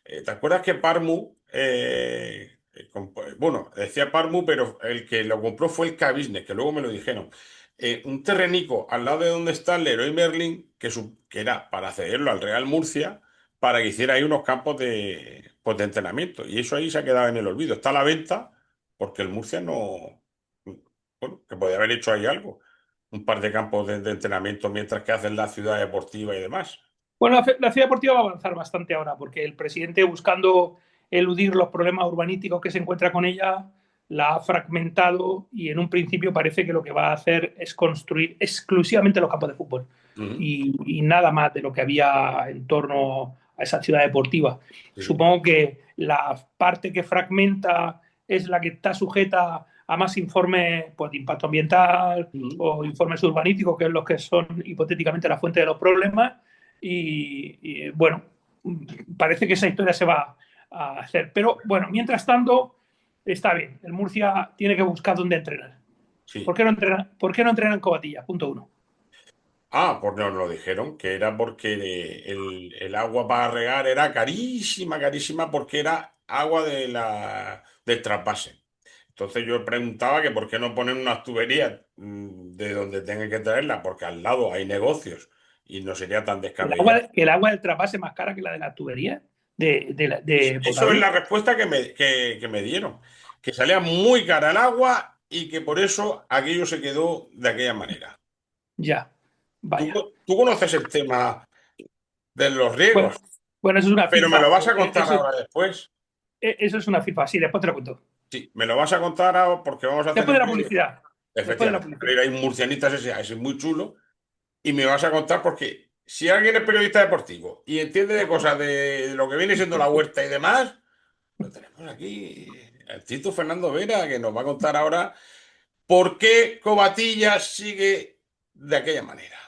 A: ¿Te acuerdas que Parmu? Bueno, decía Parmu, pero el que lo compró fue el K-Business, que luego me lo dijeron. Un terrenico al lado de donde está el Leroy Merlin, que era para cederlo al Real Murcia, para que hiciera ahí unos campos de entrenamiento. Y eso ahí se ha quedado en el olvido. Está a la venta, porque el Murcia no. Bueno, que podía haber hecho ahí algo. Un par de campos de entrenamiento mientras que hacen la ciudad deportiva y demás.
B: Bueno, la ciudad deportiva va a avanzar bastante ahora, porque el presidente, buscando eludir los problemas urbanísticos que se encuentra con ella, la ha fragmentado y en un principio parece que lo que va a hacer es construir exclusivamente los campos de fútbol
A: Ujú.
B: y nada más de lo que había en torno a esa ciudad deportiva.
A: Sí.
B: Supongo que la parte que fragmenta es la que está sujeta a más informes, pues, de impacto ambiental
A: Ujú.
B: o informes urbanísticos, que es los que son hipotéticamente la fuente de los problemas. Bueno, parece que esa historia se va a hacer. Pero bueno, mientras tanto, está bien. El Murcia tiene que buscar dónde entrenar.
A: Sí.
B: ¿Por qué no entrenan en Covatilla? Punto uno.
A: Ah, pues nos lo dijeron, que era porque el agua para regar era carísima, carísima, porque era agua del trasvase. Entonces yo preguntaba que por qué no ponen unas tuberías de donde tengan que traerla, porque al lado hay negocios y no sería tan descabellado.
B: El agua del trasvase es más cara que la de la tubería de
A: Eso es
B: potable.
A: la respuesta que me dieron, que salía muy cara el agua y que por eso aquello se quedó de aquella manera.
B: Ya,
A: ¿Tú,
B: vaya.
A: tú conoces el tema de los
B: Bueno,
A: riegos?
B: bueno, eso es una
A: Pero me lo
B: FIFA.
A: vas a contar ahora después.
B: Eso es una FIFA. Sí, después te lo cuento.
A: Sí, me lo vas a contar ahora porque vamos a
B: Después
A: tener
B: de la
A: que,
B: publicidad. Después de la
A: efectivamente,
B: publicidad.
A: abrir ahí un murcianitas ese es muy chulo. Y me vas a contar porque si alguien es periodista deportivo y entiende de cosas de lo que viene siendo la huerta y demás, lo tenemos aquí, el Tito Fernando Vera, que nos va a contar ahora por qué Covatillas sigue de aquella manera.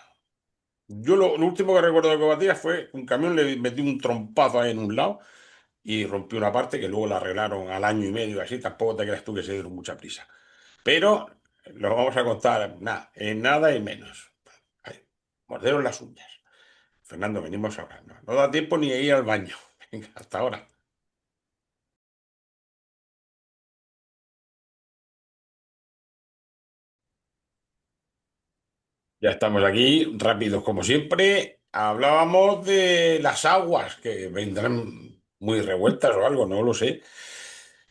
A: Yo lo último que recuerdo de Covatillas fue un camión le metió un trompazo ahí en un lado y rompió una parte que luego la arreglaron al año y medio, así. Tampoco te creas tú que se dieron mucha prisa. Pero lo vamos a contar nada, en nada y menos. Ay, morderos las uñas. Fernando, venimos ahora. No, no da tiempo ni a ir al baño. Venga, hasta ahora. Ya estamos aquí, rápidos como siempre. Hablábamos de las aguas que vendrán muy revueltas o algo, no lo sé.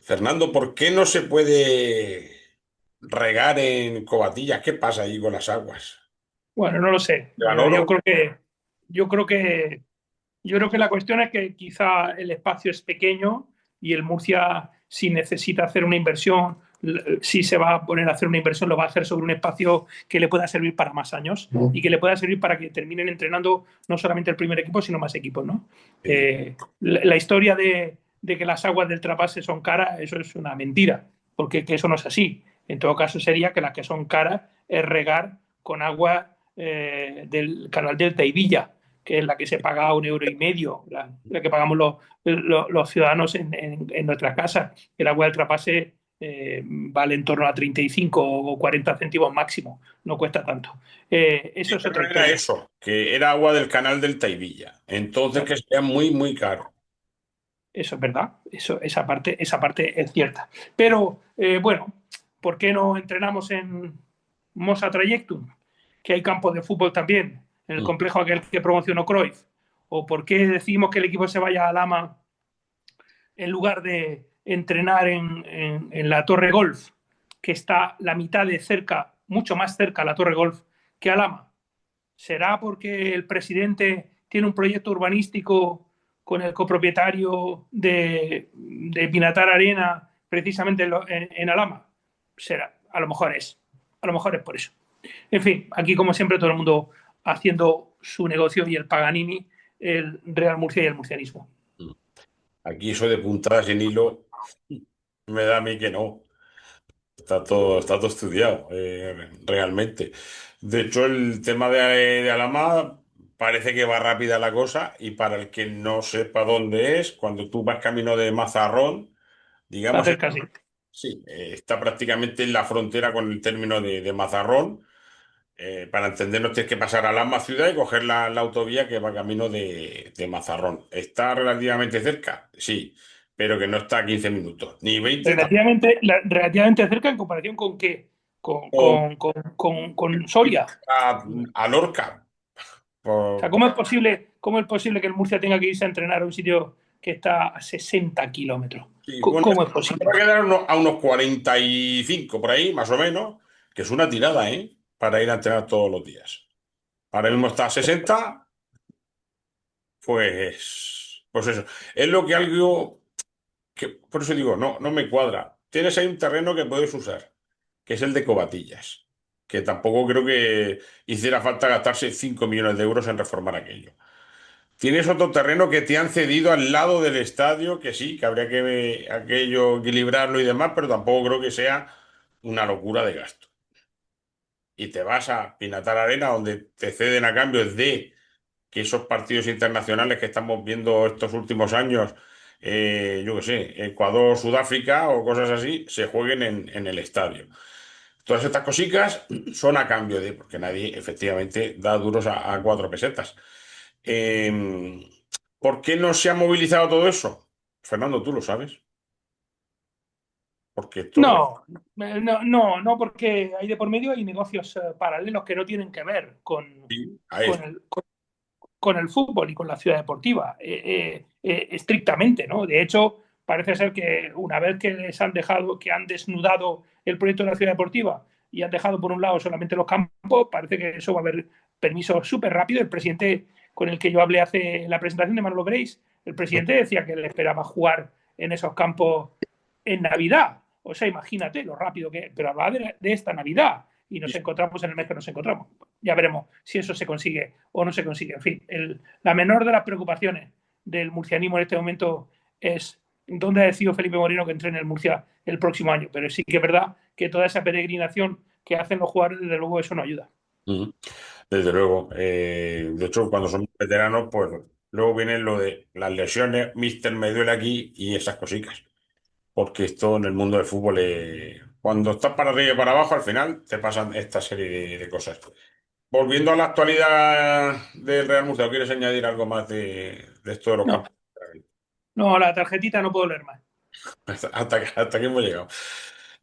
A: Fernando, ¿por qué no se puede regar en Covatillas? ¿Qué pasa ahí con las aguas?
B: Bueno, no lo sé.
A: ¿Llevan
B: Yo
A: oro?
B: creo que, yo creo que Yo creo que la cuestión es que quizá el espacio es pequeño y el Murcia, si necesita hacer una inversión, si se va a poner a hacer una inversión, lo va a hacer sobre un espacio que le pueda servir para más años y que le pueda servir para que terminen entrenando no solamente el primer equipo, sino más equipos, ¿no?
A: Sí.
B: La historia de que las aguas del trapase son caras, eso es una mentira, porque que eso no es así. En todo caso, sería que las que son caras es regar con agua del canal del Teidilla, que es la que se paga 1,5 euros, la que pagamos los ciudadanos en nuestras casas. El agua del trapase vale en torno a 35 o 40 céntimos máximo, no cuesta tanto.
A: Sí,
B: Eso es
A: pero
B: otra
A: era
B: historia.
A: eso, que era agua del canal del Taivilla. Entonces que
B: Claro,
A: sería muy, muy caro.
B: eso es verdad, esa parte es cierta. Pero bueno, ¿por qué no entrenamos en Mosa Trayectum? Que hay campos de fútbol también, en el
A: Mm.
B: complejo aquel que promocionó Cruyff. ¿O por qué decimos que el equipo se vaya a Lama en lugar de entrenar en la Torre Golf, que está la mitad de cerca, mucho más cerca a la Torre Golf que a Lama? ¿Será porque el presidente tiene un proyecto urbanístico con el copropietario de Pinatar Arena, precisamente en Alhama? Será, a lo mejor es por eso. En fin, aquí como siempre todo el mundo haciendo su negocio y el Paganini, el Real Murcia y el murcianismo.
A: Mm. Aquí eso de puntadas en hilo me da a mí que no. Está todo estudiado, realmente. De hecho, el tema de Alhama parece que va rápida la cosa y para el que no sepa dónde es, cuando tú vas camino de Mazarrón,
B: Está
A: digamos,
B: cerca, sí.
A: sí, está prácticamente en la frontera con el término de Mazarrón. Para entendernos tienes que pasar a la ciudad y coger la autovía que va camino de Mazarrón. ¿Está relativamente cerca? Sí, pero que no está a 15 minutos, ni 20 tampoco.
B: Relativamente cerca en comparación con qué,
A: O
B: con Soria.
A: a Lorca.
B: O sea,
A: Por-
B: cómo es posible que el Murcia tenga que irse a entrenar a un sitio que está a 60 kilómetros?
A: sí, bueno,
B: ¿Cómo es
A: va a
B: posible?
A: quedar a unos 45 por ahí, más o menos, que es una tirada, ¿eh? Para ir a entrenar todos los días. Ahora mismo está a 60. Pues eso. Es lo que algo que, por eso digo, no me cuadra. Tienes ahí un terreno que puedes usar, que es el de Covatillas, que tampoco creo que hiciera falta gastarse 5 millones de euros en reformar aquello. Tienes otro terreno que te han cedido al lado del estadio, que sí, que habría que aquello equilibrarlo y demás, pero tampoco creo que sea una locura de gasto. Y te vas a Pinatar Arena, donde te ceden a cambio de que esos partidos internacionales que estamos viendo estos últimos años, yo qué sé, Ecuador, Sudáfrica o cosas así, se jueguen en el estadio. Todas estas cositas son a cambio de, porque nadie efectivamente da duros a 4 pesetas. Eh, ¿Por qué no se ha movilizado todo eso? Fernando, tú lo sabes. Porque todo
B: No, no, porque hay de por medio hay negocios paralelos que no tienen que ver
A: sí, a
B: con
A: esto.
B: el, con el fútbol y con la ciudad deportiva, estrictamente, ¿no? De hecho, parece ser que una vez que les han dejado, que han desnudado el proyecto de la ciudad deportiva y han dejado por un lado solamente los campos, parece que eso va a haber permiso súper rápido. El presidente con el que yo hablé hace la presentación de Manolo Breis, el presidente decía que le esperaba jugar en esos campos en Navidad. O sea, imagínate lo rápido que, pero hablaba de esta Navidad y nos encontramos en el mes que nos encontramos. Ya veremos si eso se consigue o no se consigue. En fin, la menor de las preocupaciones del murcianismo en este momento es dónde ha decidido Felipe Moreno que entre en el Murcia el próximo año. Pero sí que es verdad que toda esa peregrinación que hacen los jugadores, desde luego, eso no ayuda.
A: Ujú. Desde luego. De hecho, cuando somos veteranos, pues luego viene lo de las lesiones, mister me duele aquí y esas cositas. Porque esto en el mundo del fútbol, cuando estás para arriba y para abajo, al final te pasan esta serie de cosas. Volviendo a la actualidad del Real Murcia, ¿quieres añadir algo más de esto de los
B: No,
A: campos?
B: no, la tarjetita no puedo leer más.
A: Hasta aquí hemos llegado.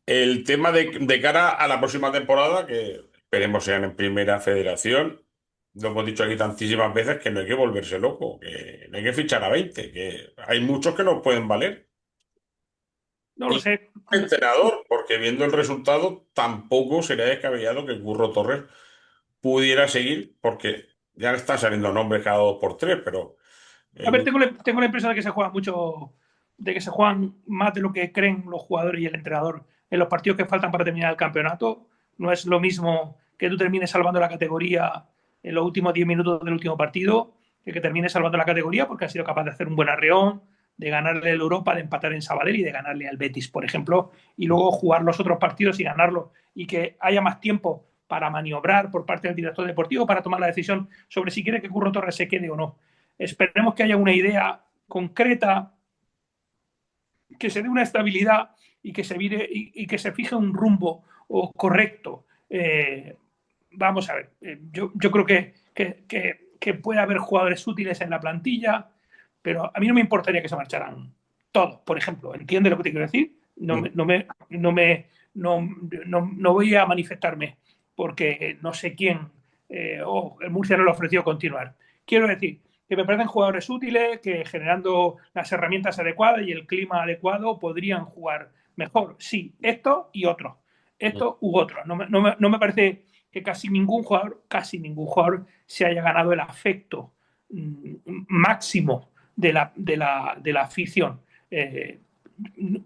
A: El tema de cara a la próxima temporada, que esperemos sean en Primera Federación, lo hemos dicho aquí tantísimas veces que no hay que volverse loco, que no hay que fichar a 20, que hay muchos que no pueden valer.
B: No lo sé.
A: Entrenador, porque viendo el resultado tampoco sería descabellado que Curro Torres pudiera seguir, porque ya le están saliendo nombres cada 2 por 3, pero
B: A ver,
A: eh,
B: tengo la impresión de que se juega mucho, de que se juegan más de lo que creen los jugadores y el entrenador en los partidos que faltan para terminar el campeonato. No es lo mismo que tú termines salvando la categoría en los últimos 10 minutos del último partido, que termines salvando la categoría porque has sido capaz de hacer un buen arreón, de ganarle el Europa, de empatar en Sabadell y de ganarle al Betis, por ejemplo, y luego jugar los otros partidos y ganarlos, y que haya más tiempo para maniobrar por parte del director deportivo para tomar la decisión sobre si quiere que Curro Torres se quede o no. Esperemos que haya una idea concreta, que se dé una estabilidad y que se, vire, y que se fije un rumbo correcto. Vamos a ver, yo creo que puede haber jugadores útiles en la plantilla, pero a mí no me importaría que se marcharan todos, por ejemplo. ¿Entiende lo que te quiero decir? No voy a manifestarme porque no sé quién el Murcia no le ofreció continuar. Quiero decir que me parecen jugadores útiles, que generando las herramientas adecuadas y el clima adecuado podrían jugar mejor. Sí, esto y otros. Esto u otro. No me parece que casi ningún jugador se haya ganado el afecto máximo de la afición.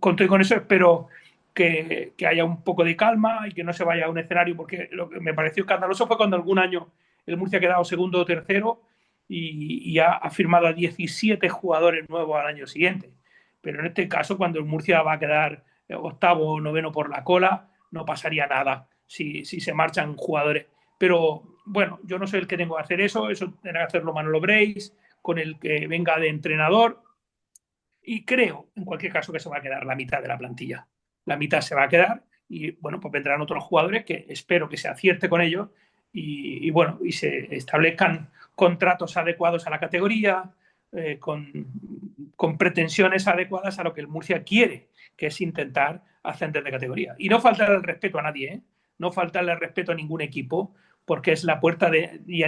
B: Con eso espero que haya un poco de calma y que no se vaya a un escenario, porque lo que me pareció escandaloso fue cuando algún año el Murcia ha quedado segundo o tercero y ha firmado a 17 jugadores nuevos al año siguiente. Pero en este caso, cuando el Murcia va a quedar octavo o noveno por la cola, no pasaría nada si se marchan jugadores. Pero bueno, yo no soy el que tengo que hacer eso tendrá que hacerlo Manolo Breis, con el que venga de entrenador, y creo, en cualquier caso, que se va a quedar la mitad de la plantilla. La mitad se va a quedar y, bueno, pues vendrán otros jugadores que espero que se acierte con ellos bueno, y se establezcan contratos adecuados a la categoría, con pretensiones adecuadas a lo que el Murcia quiere, que es intentar ascender de categoría. Y no faltarle el respeto a nadie, ¿eh? No faltarle el respeto a ningún equipo, porque es la puerta y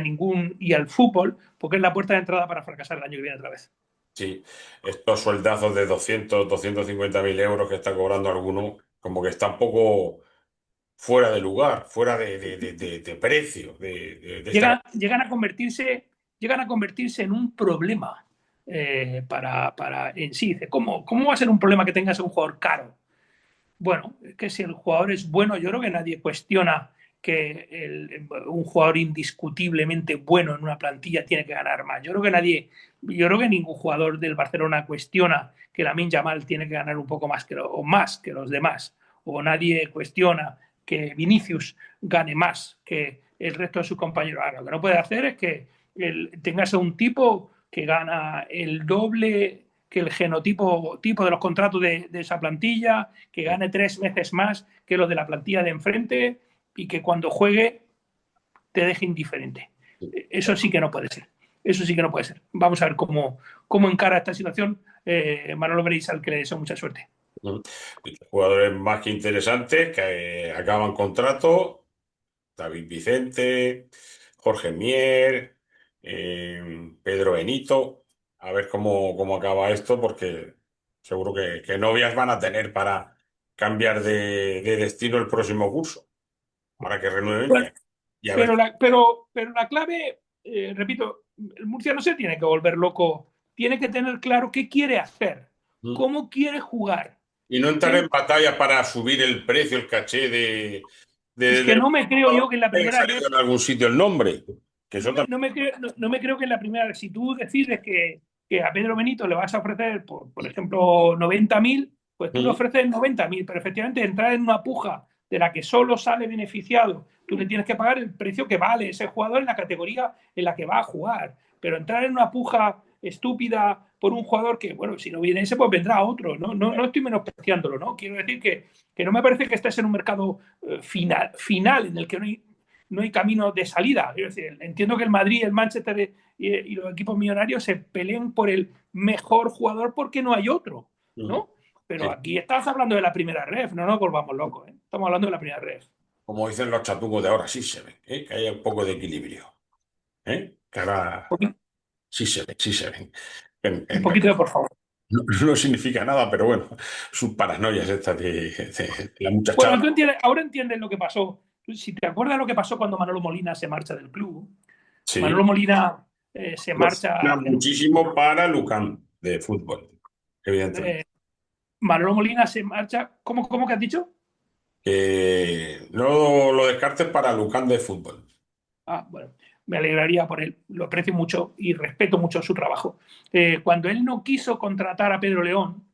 B: al fútbol, porque es la puerta de entrada para fracasar el año que viene otra vez.
A: sí, estos sueldazos de 250.000 euros que está cobrando alguno, como que está un poco fuera de lugar, fuera de precio de esta.
B: Llegan a convertirse llegan a convertirse en un problema para en sí. ¿Cómo va a ser un problema que tengas un jugador caro? Bueno, es que si el jugador es bueno, yo creo que nadie cuestiona que un jugador indiscutiblemente bueno en una plantilla tiene que ganar más. Yo creo que ningún jugador del Barcelona cuestiona que Lamine Yamal tiene que ganar un poco más o más que los demás, o nadie cuestiona que Vinicius gane más que el resto de sus compañeros. Ahora, lo que no puede hacer es que tengas a un tipo que gana el doble que el genotipo tipo de los contratos de esa plantilla, que gane 3 veces más que los de la plantilla de enfrente y que cuando juegue te deje indiferente. Eso sí que no puede ser. Eso sí que no puede ser. Vamos a ver cómo encara esta situación Manolo Berizal, al que le deseo mucha suerte.
A: Jugadores más que interesantes que acaban contrato. David Vicente, Jorge Mier, Pedro Benito. A ver cómo acaba esto, porque seguro que novias van a tener para cambiar de destino el próximo curso. Ahora que renueven
B: Bueno,
A: y a ver.
B: pero la clave, repito, el Murcia no se tiene que volver loco, tiene que tener claro qué quiere hacer, cómo quiere jugar.
A: Y no entrar
B: ¿Eh?
A: en batalla para subir el precio, el caché
B: Es que
A: del
B: no me creo yo que en la
A: haya
B: primera,
A: salido en algún sitio el nombre. Que eso también.
B: no me creo que en la primera, si tú decides que a Pedro Benito le vas a ofrecer, por ejemplo, 90.000, pues tú le
A: Mm,
B: ofreces 90.000, pero efectivamente entrar en una puja de la que solo sale beneficiado, tú le tienes que pagar el precio que vale ese jugador en la categoría en la que va a jugar. Pero entrar en una puja estúpida por un jugador que, bueno, si no viene ese, pues vendrá otro. No estoy menospreciándolo, ¿no? Quiero decir que no me parece que estés en un mercado final en el que no hay camino de salida. Es decir, entiendo que el Madrid, el Manchester y los equipos millonarios se peleen por el mejor jugador porque no hay otro,
A: mm.
B: ¿no? Pero
A: Sí.
B: aquí estás hablando de la primera ref, no nos volvamos locos, ¿eh? Estamos hablando de la primera ref.
A: Como dicen los chatungos de ahora, sí se ve, ¿eh? Que haya un poco de equilibrio. ¿Eh? Que ahora sí se ve, sí se ven.
B: Un poquito de por favor.
A: No significa nada, pero bueno, sus paranoias estas de la
B: Bueno,
A: muchachada.
B: ahora entiendes lo que pasó. Si te acuerdas lo que pasó cuando Manolo Molina se marcha del club, Manolo
A: Sí,
B: Molina se marcha,
A: funciona muchísimo para Lucan de fútbol, evidentemente.
B: eh, Manolo Molina se marcha, ¿cómo que has dicho?
A: Que no lo descartes para Lucan de fútbol.
B: Ah, bueno, me alegraría por él. Lo aprecio mucho y respeto mucho su trabajo. Cuando él no quiso contratar a Pedro León,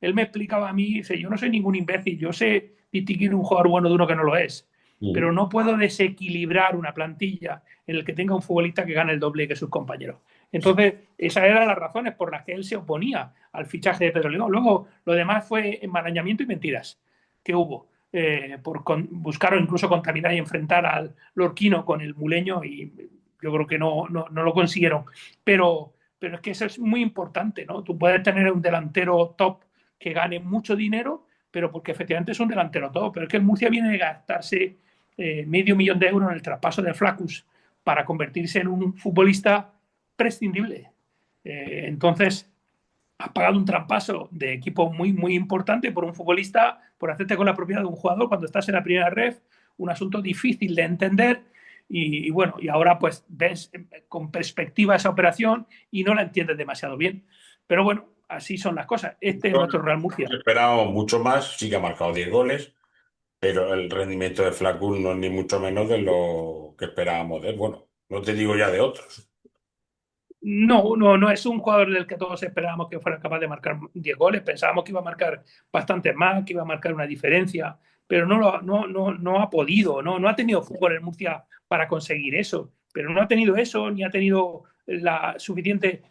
B: él me explicaba a mí, dice, yo no soy ningún imbécil, yo sé distinguir un jugador bueno de uno que no lo es, pero
A: Mm.
B: no puedo desequilibrar una plantilla en el que tenga un futbolista que gane el doble que sus compañeros. Entonces, esas eran las razones por las que él se oponía al fichaje de Pedro León. Luego, lo demás fue enmarañamiento y mentiras que hubo buscar o incluso contaminar y enfrentar al Lorquino con el Muleño y yo creo que no lo consiguieron. Pero es que eso es muy importante, ¿no? Tú puedes tener un delantero top que gane mucho dinero, pero porque efectivamente es un delantero top. Pero es que el Murcia viene de gastarse medio millón de euros en el traspaso de Flacus para convertirse en un futbolista prescindible. Entonces, has pagado un traspaso de equipo muy importante por un futbolista, por hacerte con la propiedad de un jugador cuando estás en la primera ref, un asunto difícil de entender. Y bueno, y ahora pues ves con perspectiva esa operación y no la entiendes demasiado bien. Pero bueno, así son las cosas. Este es nuestro Real Murcia.
A: Esperábamos mucho más, sí que ha marcado 10 goles, pero el rendimiento de Flacul no es ni mucho menos de lo que esperábamos de él. Bueno, no te digo ya de otros.
B: No es un jugador del que todos esperábamos que fuera capaz de marcar 10 goles. Pensábamos que iba a marcar bastantes más, que iba a marcar una diferencia, pero no ha podido, no ha tenido fútbol en Murcia para conseguir eso. Pero no ha tenido eso, ni ha tenido la suficiente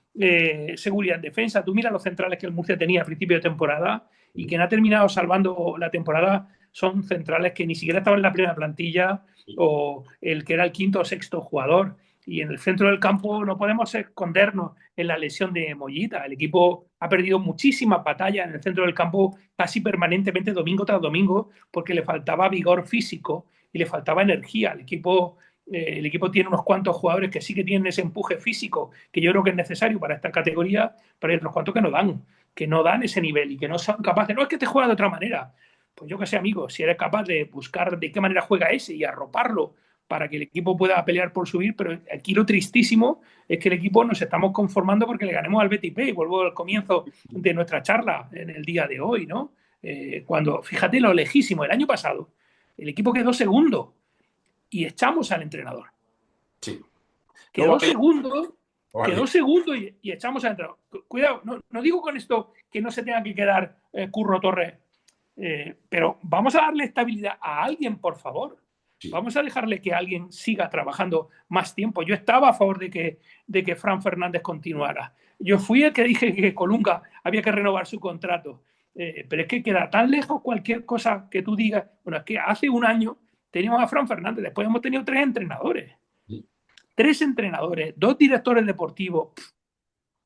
B: seguridad en defensa. Tú mira los centrales que el Murcia tenía a principio de temporada y que no ha terminado salvando la temporada son centrales que ni siquiera estaban en la primera plantilla o el que era el quinto o sexto jugador. Y en el centro del campo no podemos escondernos en la lesión de Mollita. El equipo ha perdido muchísimas batallas en el centro del campo casi permanentemente domingo tras domingo porque le faltaba vigor físico y le faltaba energía. El equipo tiene unos cuantos jugadores que sí que tienen ese empuje físico que yo creo que es necesario para esta categoría, pero hay otros cuantos que no dan ese nivel y que no son capaces. No es que te juega de otra manera. Pues yo que sé, amigo, si eres capaz de buscar de qué manera juega ese y arroparlo para que el equipo pueda pelear por subir, pero aquí lo tristísimo es que el equipo nos estamos conformando porque le ganemos al Betis B. Y vuelvo al comienzo de nuestra charla en el día de hoy, ¿no? Cuando, fíjate lo lejísimo, el año pasado, el equipo quedó segundo y echamos al entrenador.
A: Sí.
B: Quedó
A: Vale,
B: segundo,
A: vale.
B: y echamos al entrenador. Cuidado, no digo con esto que no se tenga que quedar Curro Torres, pero vamos a darle estabilidad a alguien, por favor.
A: Sí.
B: Vamos a dejarle que alguien siga trabajando más tiempo. Yo estaba a favor de que Fran Fernández continuara. Yo fui el que dije que Colunga había que renovar su contrato. Pero es que queda tan lejos cualquier cosa que tú digas. Bueno, es que hace un año teníamos a Fran Fernández, después hemos tenido tres entrenadores, dos directores deportivos,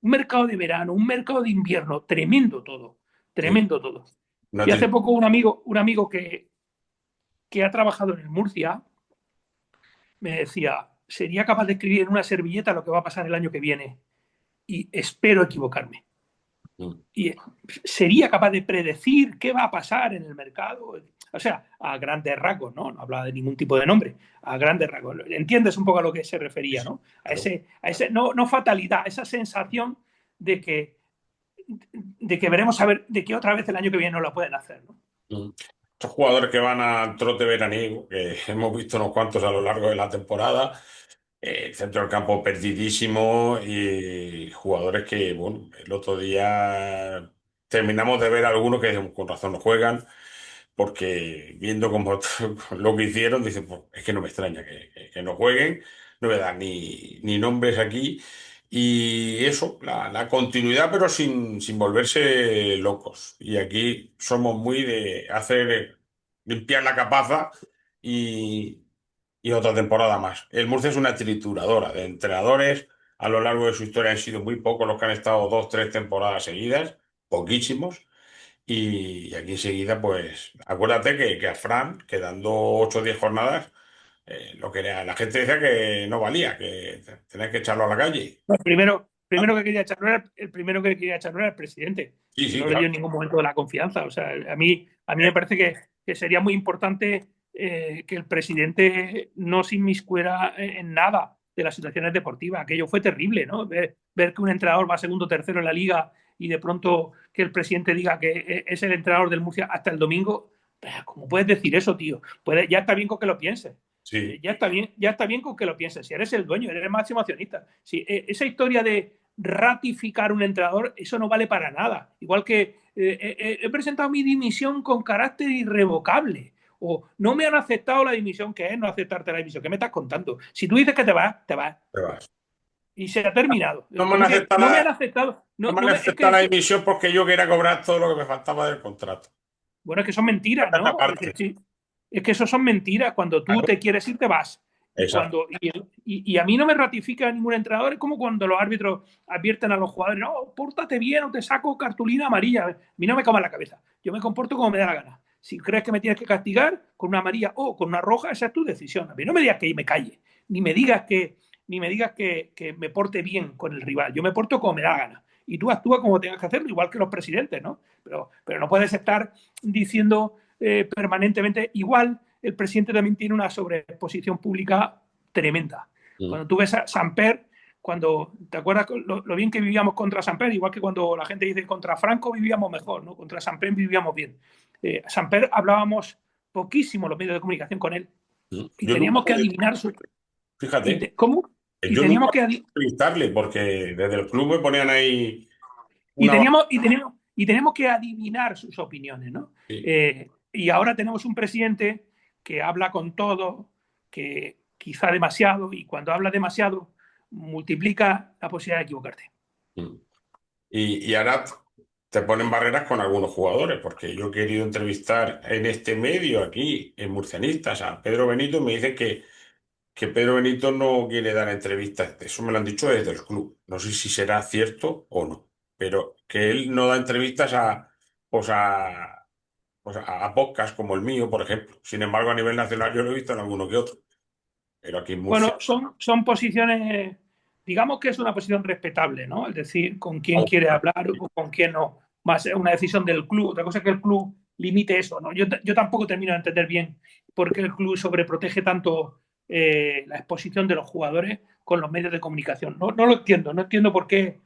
B: un mercado de verano, un mercado de invierno, tremendo todo,
A: Sí.
B: tremendo todo.
A: Una
B: Y hace
A: tri-
B: poco un amigo que ha trabajado en el Murcia me decía, sería capaz de escribir en una servilleta lo que va a pasar el año que viene y espero equivocarme.
A: Mm.
B: Y sería capaz de predecir qué va a pasar en el mercado. O sea, a grandes rasgos, ¿no? No hablaba de ningún tipo de nombre, a grandes rasgos. ¿Entiendes un poco a lo que se
A: Sí,
B: refería,
A: sí,
B: ¿no?
A: claro.
B: A ese no fatalidad, esa sensación de que, de que veremos a ver, de que otra vez el año que viene no lo pueden hacer, ¿no?
A: Mm. Estos jugadores que van al trote veraniego, que hemos visto unos cuantos a lo largo de la temporada, el centro del campo perdidísimo y jugadores que, bueno, el otro día terminamos de ver algunos que con razón no juegan, porque viendo cómo lo que hicieron, dicen, pues es que no me extraña que no jueguen, no voy a dar ni nombres aquí. Y eso, la continuidad, pero sin volverse locos. Y aquí somos muy de hacer, limpiar la capaza y, y otra temporada más. El Murcia es una trituradora de entrenadores. A lo largo de su historia han sido muy pocos los que han estado 2, 3 temporadas seguidas, poquísimos. Y aquí enseguida, pues, acuérdate que a Fran, quedando 8 o 10 jornadas, la gente decía que no valía, que tenías que echarlo a la calle.
B: El primero que quería echarlo era el primero que quería echarlo era el presidente,
A: Sí,
B: que
A: sí,
B: no le dio
A: claro.
B: en ningún momento la confianza. O sea, a mí me parece que sería muy importante que el presidente no se inmiscuiera en nada de las situaciones deportivas. Aquello fue terrible, ¿no? Ver que un entrenador va segundo o tercero en la liga y de pronto que el presidente diga que es el entrenador del Murcia hasta el domingo. ¿Cómo puedes decir eso, tío? Ya está bien con que lo pienses.
A: Sí,
B: Ya está bien con que lo pienses. Si eres el dueño, eres el máximo accionista. Si esa historia de ratificar un entrenador, eso no vale para nada. Igual que he presentado mi dimisión con carácter irrevocable. O no me han aceptado la dimisión, que es no aceptarte la dimisión. ¿Qué me estás contando? Si tú dices que te vas, te vas.
A: te vas.
B: Y se ha terminado.
A: No me han
B: ¿Cómo que
A: aceptado
B: no me han
A: la,
B: aceptado?
A: no
B: No,
A: me han
B: es
A: aceptado
B: que,
A: la dimisión porque yo quería cobrar todo lo que me faltaba del contrato.
B: bueno, es que son mentiras,
A: Esta
B: ¿no?
A: parte.
B: Es que eso son mentiras. Cuando tú
A: Claro.
B: te quieres ir, te vas.
A: Exacto.
B: Y a mí no me ratifica ningún entrenador. Es como cuando los árbitros advierten a los jugadores, no, pórtate bien o te saco cartulina amarilla. A mí no me coma la cabeza. Yo me comporto como me da la gana. Si crees que me tienes que castigar con una amarilla o con una roja, esa es tu decisión. A mí no me digas que me calle, ni me digas que me porte bien con el rival. Yo me porto como me da la gana. Y tú actúas como tengas que hacerlo, igual que los presidentes, ¿no? Pero no puedes estar diciendo permanentemente igual. El presidente también tiene una sobreexposición pública tremenda.
A: Mm.
B: Cuando tú ves a Samper, cuando te acuerdas lo bien que vivíamos contra Samper, igual que cuando la gente dice contra Franco vivíamos mejor, ¿no? Contra Samper vivíamos bien. Samper hablábamos poquísimo los medios de comunicación con él
A: Mm.
B: y
A: Yo nunca
B: teníamos que
A: pude,
B: adivinar su.
A: fíjate,
B: ¿Cómo? Y
A: yo nunca
B: teníamos que
A: pude entrevistarle porque desde el club me ponían ahí
B: y
A: una...
B: teníamos, y teníamos, y tenemos que adivinar sus opiniones, ¿no?
A: Sí.
B: Y ahora tenemos un presidente que habla con todo, que quizá demasiado, y cuando habla demasiado, multiplica la posibilidad de equivocarte.
A: Mm. Y ahora te ponen barreras con algunos jugadores, porque yo he querido entrevistar en este medio aquí, en Murcianistas, a Pedro Benito, y me dice que Pedro Benito no quiere dar entrevistas. Eso me lo han dicho desde el club. No sé si será cierto o no, pero que él no da entrevistas pues a, a podcasts como el mío, por ejemplo. Sin embargo, a nivel nacional yo lo he visto en alguno que otro. Pero aquí en Murcia,
B: Bueno, son posiciones, digamos que es una posición respetable, ¿no? Es decir, con quién quiere hablar o con quién no. Más es una decisión del club. Otra cosa es que el club limite eso, ¿no? Yo tampoco termino de entender bien por qué el club sobreprotege tanto la exposición de los jugadores con los medios de comunicación. No lo entiendo, no entiendo por qué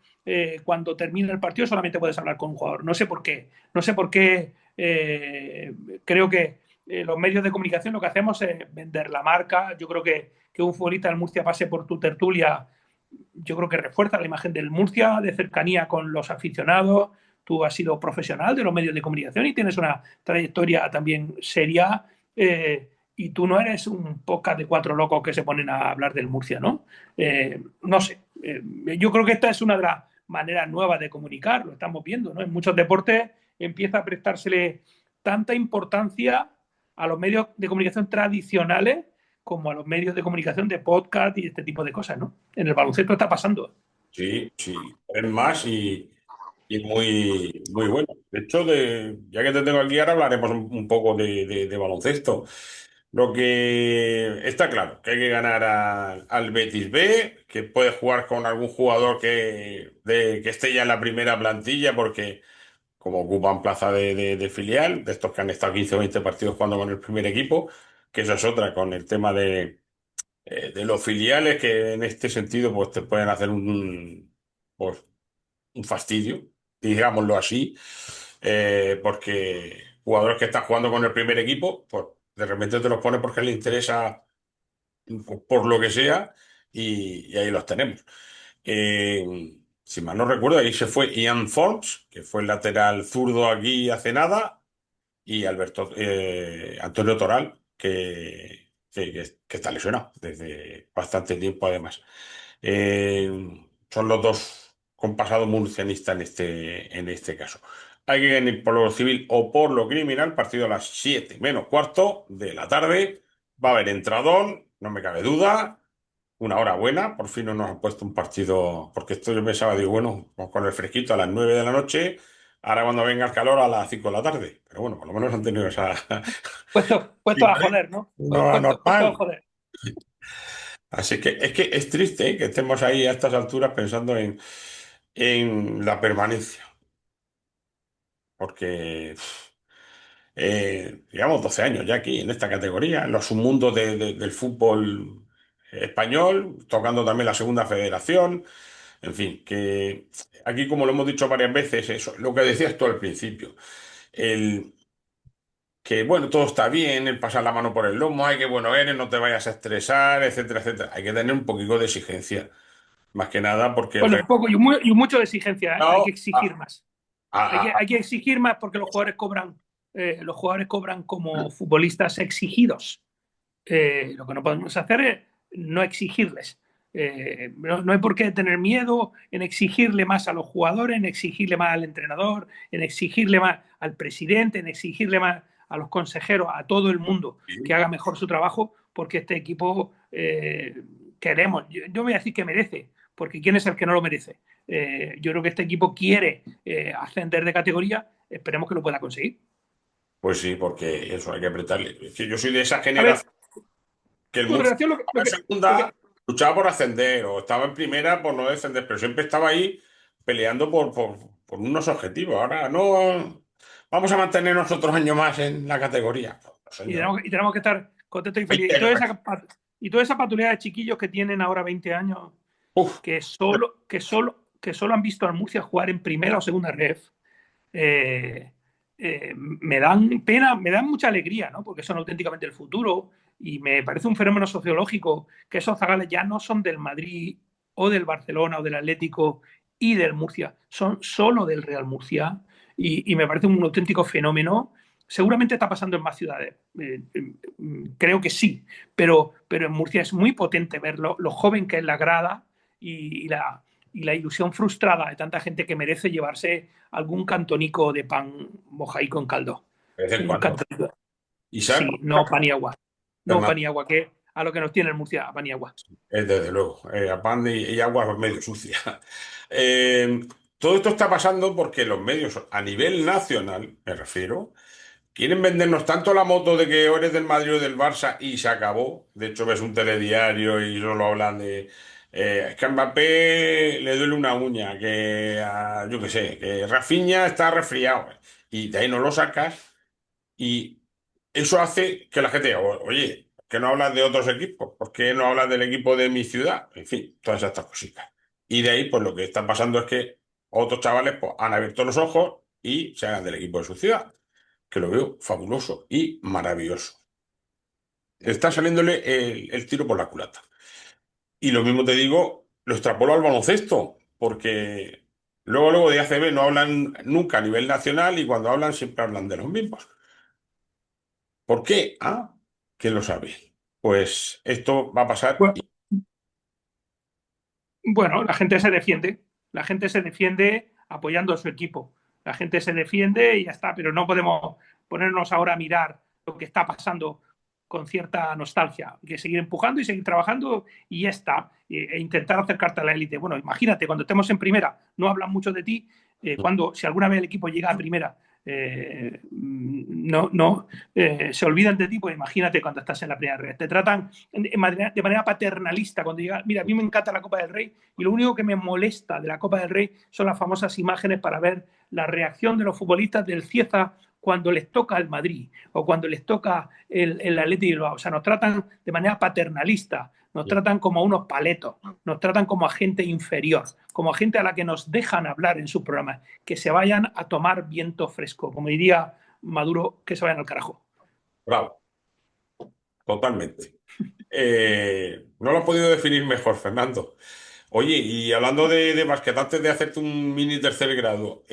B: cuando termina el partido solamente puedes hablar con un jugador. No sé por qué. No sé por qué creo que los medios de comunicación lo que hacemos es vender la marca. Yo creo que un futbolista del Murcia pase por tu tertulia, yo creo que refuerza la imagen del Murcia, de cercanía con los aficionados. Tú has sido profesional de los medios de comunicación y tienes una trayectoria también seria. Y tú no eres un podcast de cuatro locos que se ponen a hablar del Murcia, ¿no? No sé. Yo creo que esta es una de las maneras nuevas de comunicar, lo estamos viendo, ¿no? En muchos deportes empieza a prestársele tanta importancia a los medios de comunicación tradicionales como a los medios de comunicación de podcast y este tipo de cosas, ¿no? En el baloncesto está pasando.
A: Sí, sí, es más y muy, muy bueno. De hecho, ya que te tengo aquí, ahora hablaremos un poco de baloncesto. Lo que está claro, que hay que ganar al Betis B, que puede jugar con algún jugador que esté ya en la primera plantilla, porque como ocupan plaza de filial, de estos que han estado 15 o 20 partidos jugando con el primer equipo, que eso es otra, con el tema de los filiales, que en este sentido pues te pueden hacer pues, un fastidio, digámoslo así, porque jugadores que están jugando con el primer equipo, pues de repente te los pone porque les interesa por lo que sea y ahí los tenemos. Si mal no recuerdo, ahí se fue Ian Forbes, que fue el lateral zurdo aquí hace nada, y Antonio Toral, que está lesionado desde bastante tiempo además. Son los dos con pasado murcianista en este caso. Hay que ganar por lo civil o por lo criminal, partido a las 7 menos cuarto de la tarde. Va a haber entradón, no me cabe duda. Una hora buena, por fin no nos han puesto un partido, porque esto yo pensaba, digo, bueno, vamos con el fresquito a las 9 de la noche, ahora cuando venga el calor a las 5 de la tarde. Pero bueno, por lo menos han tenido esa...
B: Puesto a joder, ¿no?
A: No era
B: Puesto a
A: normal.
B: joder.
A: Así que es triste, que estemos ahí a estas alturas pensando en la permanencia, porque llevamos 12 años ya aquí en esta categoría, en los submundos del fútbol español, tocando también la segunda federación, en fin, que aquí como lo hemos dicho varias veces, eso, lo que decías tú al principio, el que bueno, todo está bien, el pasar la mano por el lomo, ay, qué bueno eres, no te vayas a estresar, etcétera, etcétera. Hay que tener un poquito de exigencia. Más que nada porque el
B: Bueno, un poco y mucho de exigencia, ¿eh? Hay que
A: resultado
B: exigir más. Hay que exigir más porque los jugadores cobran como futbolistas exigidos. Lo que no podemos hacer es no exigirles. No hay por qué tener miedo en exigirle más a los jugadores, en exigirle más al entrenador, en exigirle más al presidente, en exigirle más a los consejeros, a todo el mundo que haga mejor su trabajo, porque este equipo queremos. Yo voy a decir que merece, porque ¿quién es el que no lo merece? Yo creo que este equipo quiere ascender de categoría, esperemos que lo pueda conseguir.
A: pues sí, porque eso hay que apretarle. Es que yo soy de esa
B: A ver,
A: generación que el
B: con
A: Murcia
B: relación a
A: estaba en
B: lo
A: segunda,
B: que
A: luchaba por ascender o estaba en primera por no descender, pero siempre estaba ahí peleando por unos objetivos. Ahora no vamos a mantenernos otros años más en la categoría. No, señor.
B: y tenemos que estar contentos y
A: 20
B: felices.
A: años.
B: Y toda esa patulea de chiquillos que tienen ahora 20 años,
A: Uf,
B: que solo han visto al Murcia jugar en primera o segunda ref, eh, me dan pena, me dan mucha alegría, ¿no? Porque son auténticamente el futuro y me parece un fenómeno sociológico que esos zagales ya no son del Madrid o del Barcelona o del Atlético y del Murcia, son solo del Real Murcia y me parece un auténtico fenómeno. Seguramente está pasando en más ciudades, creo que sí, pero en Murcia es muy potente ver lo joven que es la grada y la ilusión frustrada de tanta gente que merece llevarse algún cantonico de pan mojaico en caldo.
A: de vez en
B: Un
A: cuando.
B: cantonico.
A: ¿Y sabes
B: Sí,
A: por
B: no pan y agua.
A: qué?
B: No pan y agua, que a lo que nos tiene el Murcia, pan y agua.
A: Desde luego, a pan y agua medio sucia. Eh, Todo esto está pasando porque los medios, a nivel nacional, me refiero, quieren vendernos tanto la moto de que o eres del Madrid o del Barça y se acabó. De hecho, ves un telediario y solo hablan de es que a Mbappé le duele una uña, yo qué sé, que Rafinha está resfriado. Y de ahí no lo sacas y eso hace que la gente diga, oye. ¿Que no hablas de otros equipos? ¿Por qué no hablas del equipo de mi ciudad? En fin, todas estas cositas. Y de ahí, pues lo que está pasando es que otros chavales pues, han abierto los ojos y se hagan del equipo de su ciudad, que lo veo fabuloso y maravilloso. Está saliéndole el tiro por la culata. Y lo mismo te digo, lo extrapolo al baloncesto, porque luego de ACB no hablan nunca a nivel nacional y cuando hablan siempre hablan de los mismos. ¿Por qué? Ah, ¿quién lo sabe? Pues esto va a pasar.
B: Bueno, bueno, la gente se defiende apoyando a su equipo, la gente se defiende y ya está, pero no podemos ponernos ahora a mirar lo que está pasando con cierta nostalgia. Hay que seguir empujando y seguir trabajando y ya está, e intentar acercarte a la élite. Bueno, imagínate, cuando estemos en primera, no hablan mucho de ti, si alguna vez el equipo llega a primera, se olvidan de ti, pues imagínate cuando estás en la primera red. Te tratan de manera paternalista cuando llega. Mira, a mí me encanta la Copa del Rey y lo único que me molesta de la Copa del Rey son las famosas imágenes para ver la reacción de los futbolistas del Cieza cuando les toca el Madrid o cuando les toca el Athletic Bilbao. O sea, nos tratan de manera paternalista, nos tratan como unos paletos, nos tratan como a gente inferior, como a gente a la que nos dejan hablar en sus programas, que se vayan a tomar viento fresco, como diría Maduro, que se vayan al carajo.
A: Bravo, totalmente. No lo he podido definir mejor, Fernando. Oye, y hablando de básquet, antes de hacerte un mini tercer grado,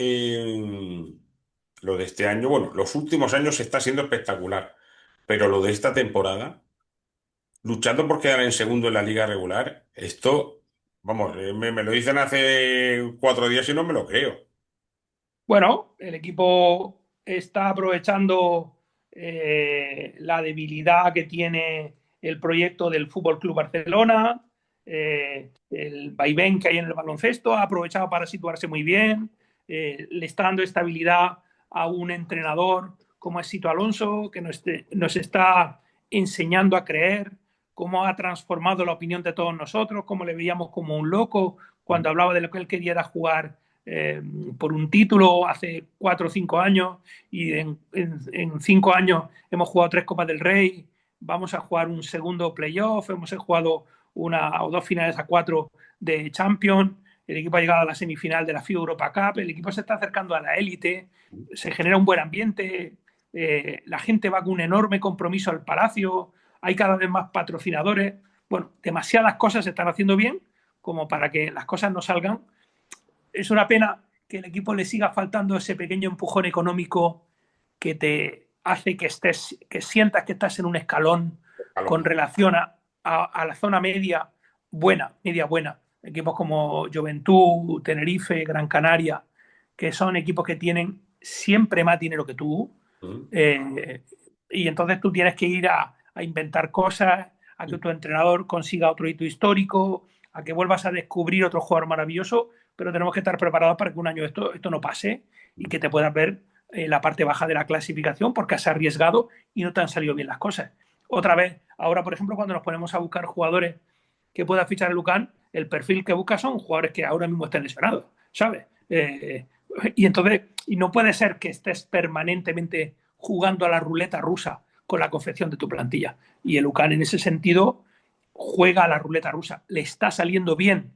A: lo de este año, bueno, los últimos años está siendo espectacular, pero lo de esta temporada, luchando por quedar en segundo en la liga regular, esto, vamos, me lo dicen hace 4 días y no me lo creo.
B: Bueno, el equipo está aprovechando la debilidad que tiene el proyecto del Fútbol Club Barcelona, el vaivén que hay en el baloncesto, ha aprovechado para situarse muy bien, le está dando estabilidad a un entrenador como es Sito Alonso, que nos está enseñando a creer, cómo ha transformado la opinión de todos nosotros, cómo le veíamos como un loco cuando hablaba de lo que él quería era jugar por un título hace 4 o 5 años y en 5 años hemos jugado 3 Copas del Rey, vamos a jugar un segundo playoff, hemos jugado una o dos finales a cuatro de Champions, el equipo ha llegado a la semifinal de la FIBA Europa Cup, el equipo se está acercando a la élite, se genera un buen ambiente, la gente va con un enorme compromiso al Palacio, hay cada vez más patrocinadores, bueno, demasiadas cosas se están haciendo bien como para que las cosas no salgan. Es una pena que el equipo le siga faltando ese pequeño empujón económico que te hace que sientas que estás en un escalón con relación a la zona media buena. Equipos como Juventud, Tenerife, Gran Canaria, que son equipos que tienen siempre más dinero que tú. Eh, y entonces tú tienes que ir a inventar cosas, a que tu entrenador consiga otro hito histórico, a que vuelvas a descubrir otro jugador maravilloso, pero tenemos que estar preparados para que un año esto no pase y que te puedas ver la parte baja de la clasificación porque has arriesgado y no te han salido bien las cosas. Otra vez, ahora, por ejemplo, cuando nos ponemos a buscar jugadores que pueda fichar el Lucan, el perfil que busca son jugadores que ahora mismo estén lesionados, ¿sabes? Y entonces, y no puede ser que estés permanentemente jugando a la ruleta rusa con la confección de tu plantilla. Y el Lucan en ese sentido juega a la ruleta rusa. Le está saliendo bien,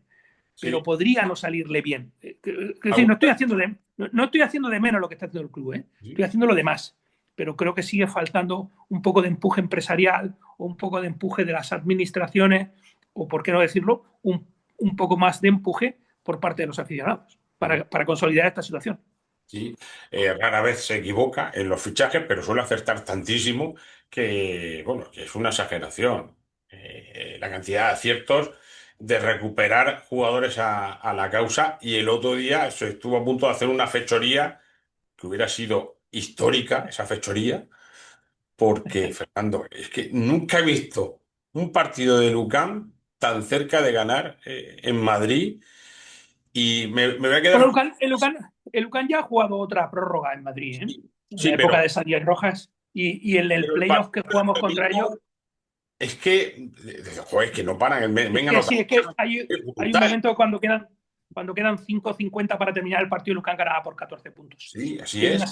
B: pero
A: Sí.
B: podría no salirle bien. Es decir, no estoy haciendo de menos lo que está haciendo el club, estoy haciendo lo de más. Pero creo que sigue faltando un poco de empuje empresarial o un poco de empuje de las administraciones, o por qué no decirlo, un poco más de empuje por parte de los aficionados para consolidar esta situación.
A: Sí, rara vez se equivoca en los fichajes, pero suele acertar tantísimo que, bueno, que es una exageración. La cantidad de aciertos de recuperar jugadores a la causa y el otro día se estuvo a punto de hacer una fechoría que hubiera sido histórica, esa fechoría, porque, Fernando, es que nunca he visto un partido de Lucan tan cerca de ganar en Madrid y me voy a
B: Bueno,
A: quedar...
B: El Lucan ya ha jugado otra prórroga en Madrid,
A: Sí,
B: en
A: sí,
B: la época de Sandías Rojas, y en el
A: pero el
B: playoff que
A: partido
B: jugamos
A: del
B: contra ellos.
A: domingo es que, joder, que no paran, vengan los
B: Sí, es que hay un
A: brutal.
B: momento cuando quedan 5:50 para terminar el partido y Lucan ganaba por 14 puntos.
A: Sí, así
B: Y
A: es.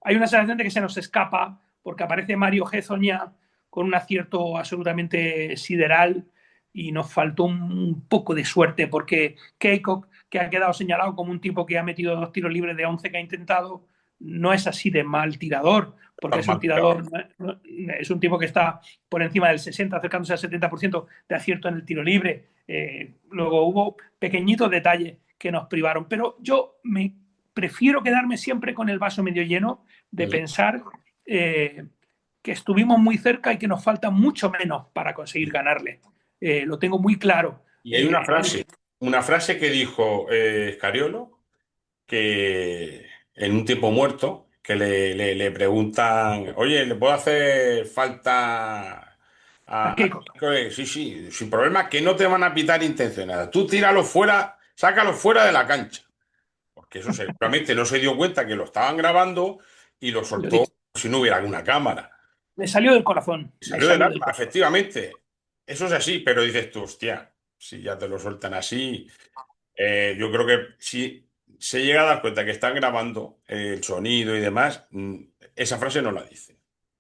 B: hay una sensación de que se nos escapa porque aparece Mario Hezonja con un acierto absolutamente sideral y nos faltó un poco de suerte porque Keiko, que ha quedado señalado como un tipo que ha metido 2 tiros libres de 11 que ha intentado, no es así de mal tirador, porque es un
A: Normal.
B: tirador, es un tipo que está por encima del 60, acercándose al 70% de acierto en el tiro libre. Luego hubo pequeñitos detalles que nos privaron, pero yo me prefiero quedarme siempre con el vaso medio lleno de pensar que estuvimos muy cerca y que nos falta mucho menos para conseguir ganarle. Lo tengo muy claro.
A: Y hay una frase que dijo Scariolo, que en un tiempo muerto, que le preguntan, oye, ¿le puedo hacer falta a
B: Keiko,
A: Sí, sí, sin problema, que no te van a pitar intencionada. Tú tíralo fuera, sácalo fuera de la cancha. Porque eso seguramente no se dio cuenta que lo estaban grabando y lo
B: lo he
A: soltó
B: dicho.
A: como si no hubiera alguna cámara.
B: Me salió del corazón,
A: Y
B: me
A: salió del
B: salió del
A: alma,
B: corazón.
A: efectivamente. Eso es así, pero dices tú, hostia, si ya te lo sueltan así. Yo creo que si se llega a dar cuenta que están grabando el sonido y demás, esa frase no la dice.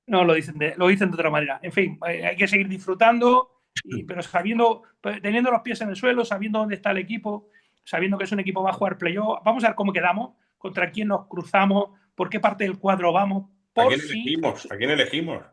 B: No, lo dicen de otra manera. En fin, hay que seguir disfrutando, pero sabiendo, teniendo los pies en el suelo, sabiendo dónde está el equipo, sabiendo que es un equipo que va a jugar playoff. Vamos a ver cómo quedamos, contra quién nos cruzamos, por qué parte del cuadro vamos,
A: ¿A
B: por
A: quién
B: si
A: elegimos? ¿A quién elegimos?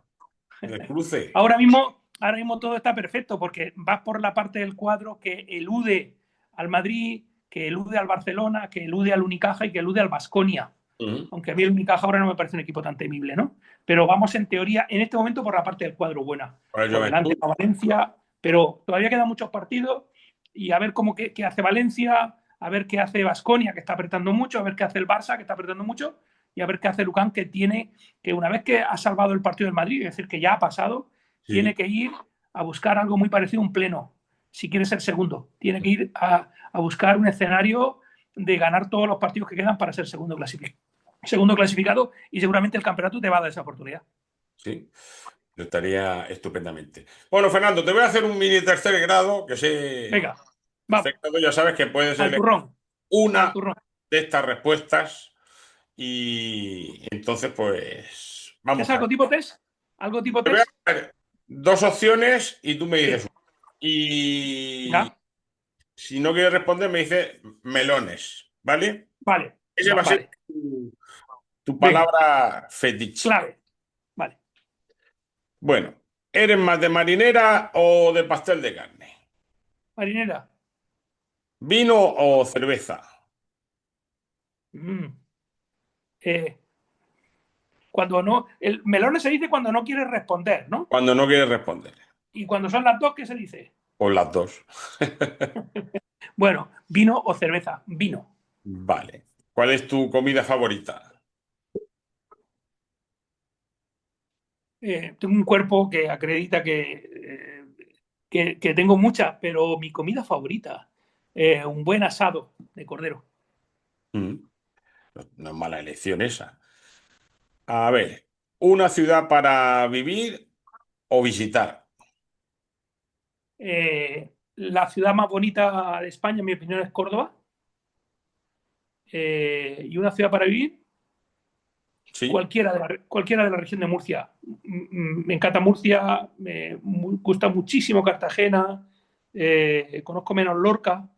A: En el cruce.
B: ahora mismo todo está perfecto, porque vas por la parte del cuadro que elude al Madrid, que elude al Barcelona, que elude al Unicaja y que elude al Baskonia.
A: Ujú.
B: Aunque a mí el Unicaja ahora no me parece un equipo tan temible, ¿no? Pero vamos en teoría, en este momento, por la parte del cuadro buena.
A: Con el
B: Por delante
A: Juventud.
B: va Valencia, pero todavía quedan muchos partidos y a ver qué hace Valencia, a ver qué hace Baskonia, que está apretando mucho, a ver qué hace el Barça, que está apretando mucho, y a ver qué hace Lucán, que una vez que ha salvado el partido del Madrid, es decir, que ya ha pasado,
A: Sí.
B: tiene que ir a buscar algo muy parecido a un pleno, si quiere ser segundo. Tiene que ir a buscar un escenario de ganar todos los partidos que quedan para ser segundo clasificado y seguramente el campeonato te va a dar esa oportunidad.
A: Sí. Lo estaría estupendamente. Bueno, Fernando, te voy a hacer un mini tercer grado, que sé.
B: Venga,
A: Tercer
B: vamos,
A: grado ya sabes que puedes
B: al
A: elegir
B: turrón, al
A: una
B: turrón.
A: de estas respuestas y entonces, pues,
B: ¿Es
A: vamos a
B: algo
A: ver.
B: tipo test? ¿Algo tipo
A: Te voy a
B: test?
A: dar dos opciones y tú me
B: Sí,
A: dices una. Y
B: venga,
A: si no quieres responder, me dices melones, ¿vale?
B: vale,
A: Esa va a ser
B: vale,
A: tu
B: venga,
A: palabra fetiche.
B: clave, vale.
A: Bueno, ¿eres más de marinera o de pastel de carne?
B: Marinera,
A: ¿Vino o cerveza?
B: mm, eh, cuando no, el melón se dice cuando no quieres responder, ¿no?
A: Cuando no quieres responder.
B: Y cuando son las dos, ¿qué se dice?
A: O las dos.
B: Bueno, vino o cerveza, vino.
A: Vale. ¿Cuál es tu comida favorita?
B: Tengo un cuerpo que acredita que tengo muchas, pero mi comida favorita, un buen asado de cordero.
A: Mm, no es mala elección esa. A ver, ¿una ciudad para vivir o visitar?
B: La ciudad más bonita de España, en mi opinión, es Córdoba. Y una ciudad para vivir,
A: Sí.
B: cualquiera de la región de Murcia. Me encanta Murcia, me gusta muchísimo Cartagena, conozco menos Lorca,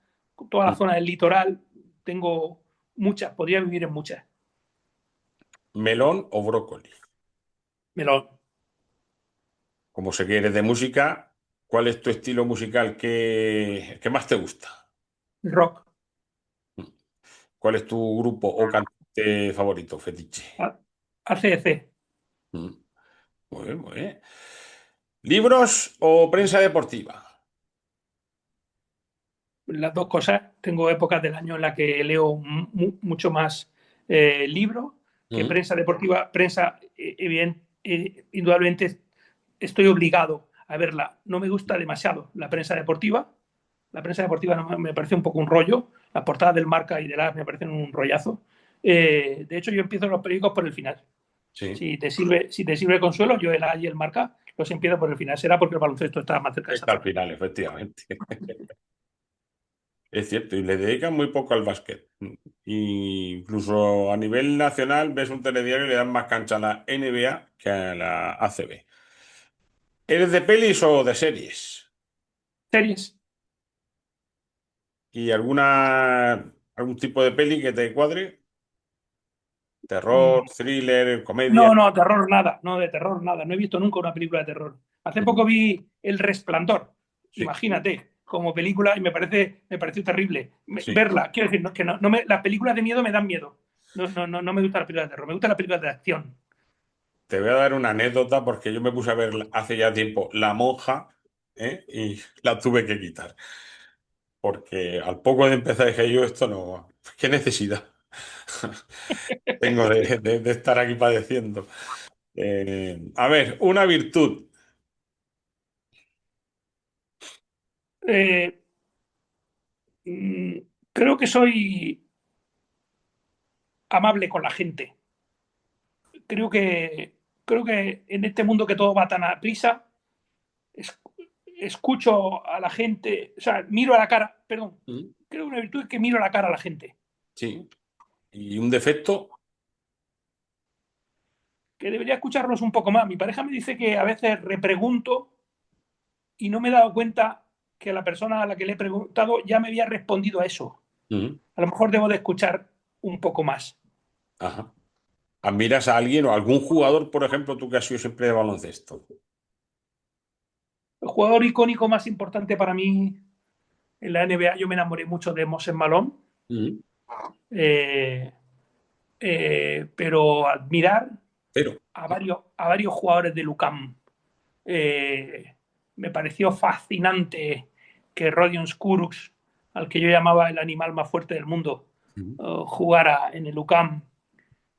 B: toda la
A: Mm.
B: zona del litoral. Tengo muchas, podría vivir en muchas.
A: ¿Melón o brócoli?
B: Melón,
A: Como sé que eres de música, ¿cuál es tu estilo musical que más te gusta?
B: rock,
A: Mm. ¿Cuál es tu grupo o cantante favorito, fetiche?
B: ACDC.
A: Mm. Muy bien, muy bien. ¿Libros o prensa deportiva?
B: Las dos cosas. Tengo épocas del año en las que leo mucho más libros que
A: Mm.
B: prensa deportiva. Prensa, indudablemente estoy obligado a verla. No me gusta demasiado la prensa deportiva. La prensa deportiva me parece un poco un rollo. Las portadas del Marca y del AS me parecen un rollazo. De hecho, yo empiezo los periódicos por el final.
A: Sí,
B: Si te sirve consuelo, yo el A y el Marca los empiezo por el final. Será porque el baloncesto está más cerca de esa
A: está al
B: zona.
A: final, efectivamente. Es cierto, y le dedican muy poco al básquet. Y incluso a nivel nacional ves un telediario y le dan más cancha a la NBA que a la ACB. ¿Eres de pelis o de series?
B: Series.
A: ¿Y algún tipo de peli que te cuadre? Terror,
B: Mm,
A: thriller, comedia.
B: No, no, terror nada, no de terror nada. No he visto nunca una película de terror. Hace
A: Mm,
B: poco vi El Resplandor,
A: sí,
B: imagínate, como película y me pareció terrible
A: sí.
B: verla. Quiero decir, que las películas de miedo me dan miedo. No me gustan las películas de terror, me gustan las películas de acción.
A: Te voy a dar una anécdota porque yo me puse a ver hace ya tiempo La Monja, ¿eh? Y la tuve que quitar. Porque al poco de empezar dije yo, esto no, ¿qué necesidad tengo de estar aquí padeciendo? A ver, una virtud.
B: Eh, mm, Creo que soy amable con la gente. Creo que, creo que en este mundo que todo va tan a prisa, es- escucho a la gente, o sea, miro a la cara, perdón,
A: Mm,
B: creo que una virtud es que miro a la cara a la gente,
A: sí. ¿Y un defecto?
B: que debería escucharlos un poco más. Mi pareja me dice que a veces repregunto y no me he dado cuenta que la persona a la que le he preguntado ya me había respondido a eso.
A: Mm,
B: A lo mejor debo de escuchar un poco más.
A: ajá. ¿Admiras a alguien o algún jugador, por ejemplo, tú que has sido siempre de baloncesto?
B: El jugador icónico más importante para mí en la NBA, yo me enamoré mucho de Moses Malone,
A: Mm,
B: eh, pero admirar
A: cero.
B: a varios jugadores de Lucam. Eh, Me pareció fascinante que Rodion Skurux, al que yo llamaba el animal más fuerte del mundo,
A: Mm,
B: jugara en el UCAM.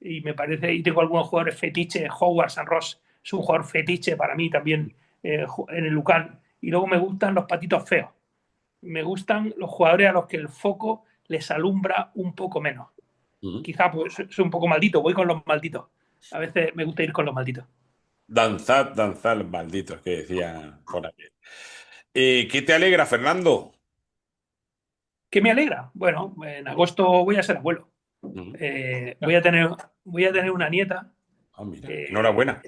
B: Y me parece, y tengo algunos jugadores fetiche, Howard San Ross es un jugador fetiche para mí también en el UCAM. Y luego me gustan los patitos feos. Me gustan los jugadores a los que el foco les alumbra un poco menos.
A: mm.
B: Quizá pues soy un poco maldito, voy con los malditos. A veces me gusta ir con los malditos.
A: Danzad, danzad, los malditos que decía por aquí. ¿Qué te alegra, Fernando?
B: ¿Qué me alegra? Bueno, en agosto voy a ser abuelo.
A: Mm.
B: Eh, voy,
A: Ah,
B: a tener, voy a tener una nieta.
A: mira,
B: eh,
A: enhorabuena.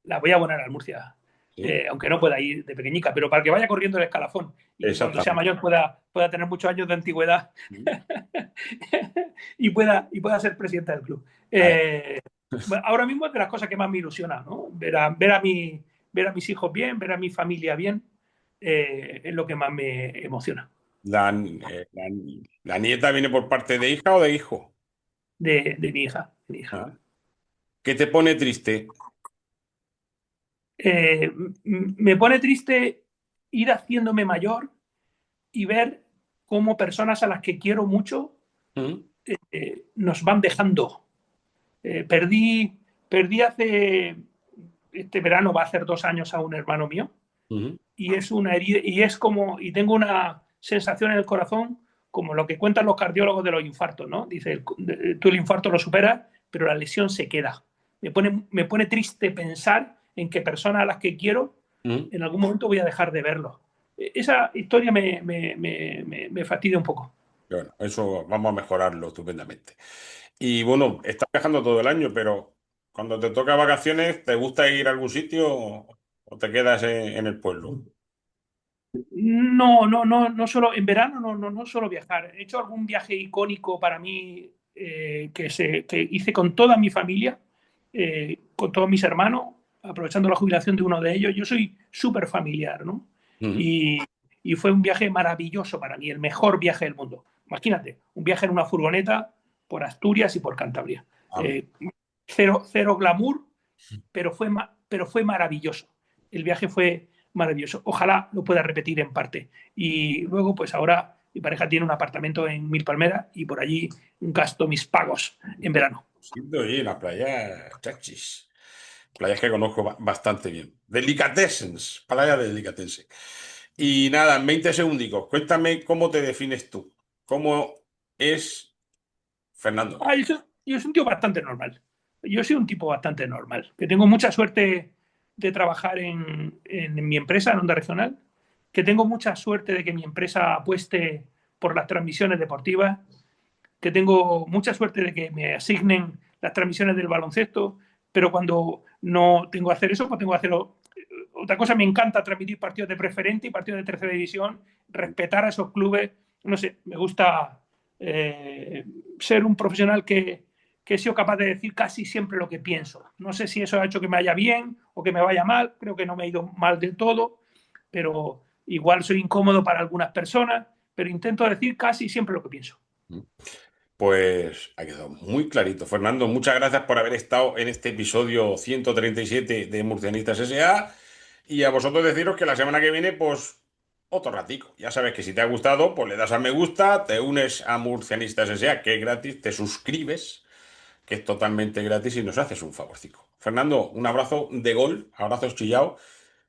B: la voy a abonar al Murcia,
A: Sí,
B: aunque no pueda ir de pequeñica, pero para que vaya corriendo el escalafón y que cuando sea
A: exactamente.
B: mayor pueda tener muchos años de antigüedad
A: Mm.
B: y pueda ser presidenta del club.
A: Ah,
B: Bueno, ahora mismo es de las cosas que más me ilusiona, ¿no? Ver a mis hijos bien, ver a mi familia bien, es lo que más me emociona
A: la nieta viene por parte de hija o de hijo.
B: de mi hija. De mi hija.
A: Ah. ¿Qué te pone triste?
B: Me pone triste ir haciéndome mayor y ver cómo personas a las que quiero mucho
A: Mm,
B: nos van dejando. Perdí hace, este verano va a hacer 2 años a un hermano mío
A: mm,
B: y es una herida, y tengo una sensación en el corazón como lo que cuentan los cardiólogos de los infartos, ¿no? Dice, tú el infarto lo superas, pero la lesión se queda. Me pone triste pensar en que personas a las que quiero,
A: mm.
B: en algún momento voy a dejar de verlos. Esa historia me fastidia un poco.
A: Bueno, eso vamos a mejorarlo estupendamente. Y bueno, estás viajando todo el año, pero cuando te toca vacaciones, ¿te gusta ir a algún sitio o te quedas en el pueblo?
B: No solo en verano, no solo viajar. He hecho algún viaje icónico para mí que hice con toda mi familia, con todos mis hermanos, aprovechando la jubilación de uno de ellos. Yo soy súper familiar, ¿no?
A: Mm.
B: Y, y fue un viaje maravilloso para mí, el mejor viaje del mundo. Imagínate, un viaje en una furgoneta por Asturias y por Cantabria.
A: Ah,
B: Eh, cero glamour, pero fue maravilloso. El viaje fue maravilloso. Ojalá lo pueda repetir en parte. Y luego, pues ahora mi pareja tiene un apartamento en Mil Palmeras y por allí gasto mis pagos en verano.
A: sí, oye, la playa Chachis. Playas que conozco bastante bien. Delicatessens, playa de Delicatessen. Y nada, en 20 segundicos, cuéntame cómo te defines tú. ¿Cómo es Fernando?
B: Yo soy un tío bastante normal. Yo soy un tipo bastante normal, que tengo mucha suerte de trabajar en mi empresa, en Onda Regional, que tengo mucha suerte de que mi empresa apueste por las transmisiones deportivas, que tengo mucha suerte de que me asignen las transmisiones del baloncesto, pero cuando no tengo que hacer eso, pues tengo que hacerlo otra cosa, me encanta transmitir partidos de preferente y partidos de tercera división, respetar a esos clubes. No sé, me gusta ser un profesional que he sido capaz de decir casi siempre lo que pienso. No sé si eso ha hecho que me vaya bien o que me vaya mal, creo que no me ha ido mal del todo, pero igual soy incómodo para algunas personas, pero intento decir casi siempre lo que pienso.
A: Pues ha quedado muy clarito. Fernando, muchas gracias por haber estado en este episodio 137 de Murcianistas S.A. Y a vosotros deciros que la semana que viene, pues, otro ratico. Ya sabes que si te ha gustado, pues le das a me gusta, te unes a Murcianistas S.A., que es gratis, te suscribes, que es totalmente gratis y nos haces un favorcico. Fernando, un abrazo de gol, abrazos chillao,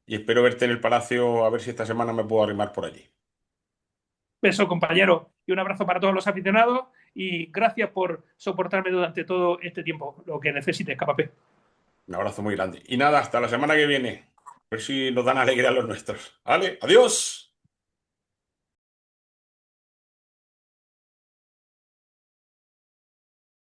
A: y espero verte en el Palacio a ver si esta semana me puedo arrimar por allí.
B: Beso, compañero, y un abrazo para todos los aficionados y gracias por soportarme durante todo este tiempo, lo que necesites, Capapé.
A: Un abrazo muy grande. Y nada, hasta la semana que viene. A ver si nos dan alegría a los nuestros. ¿Vale? Adiós.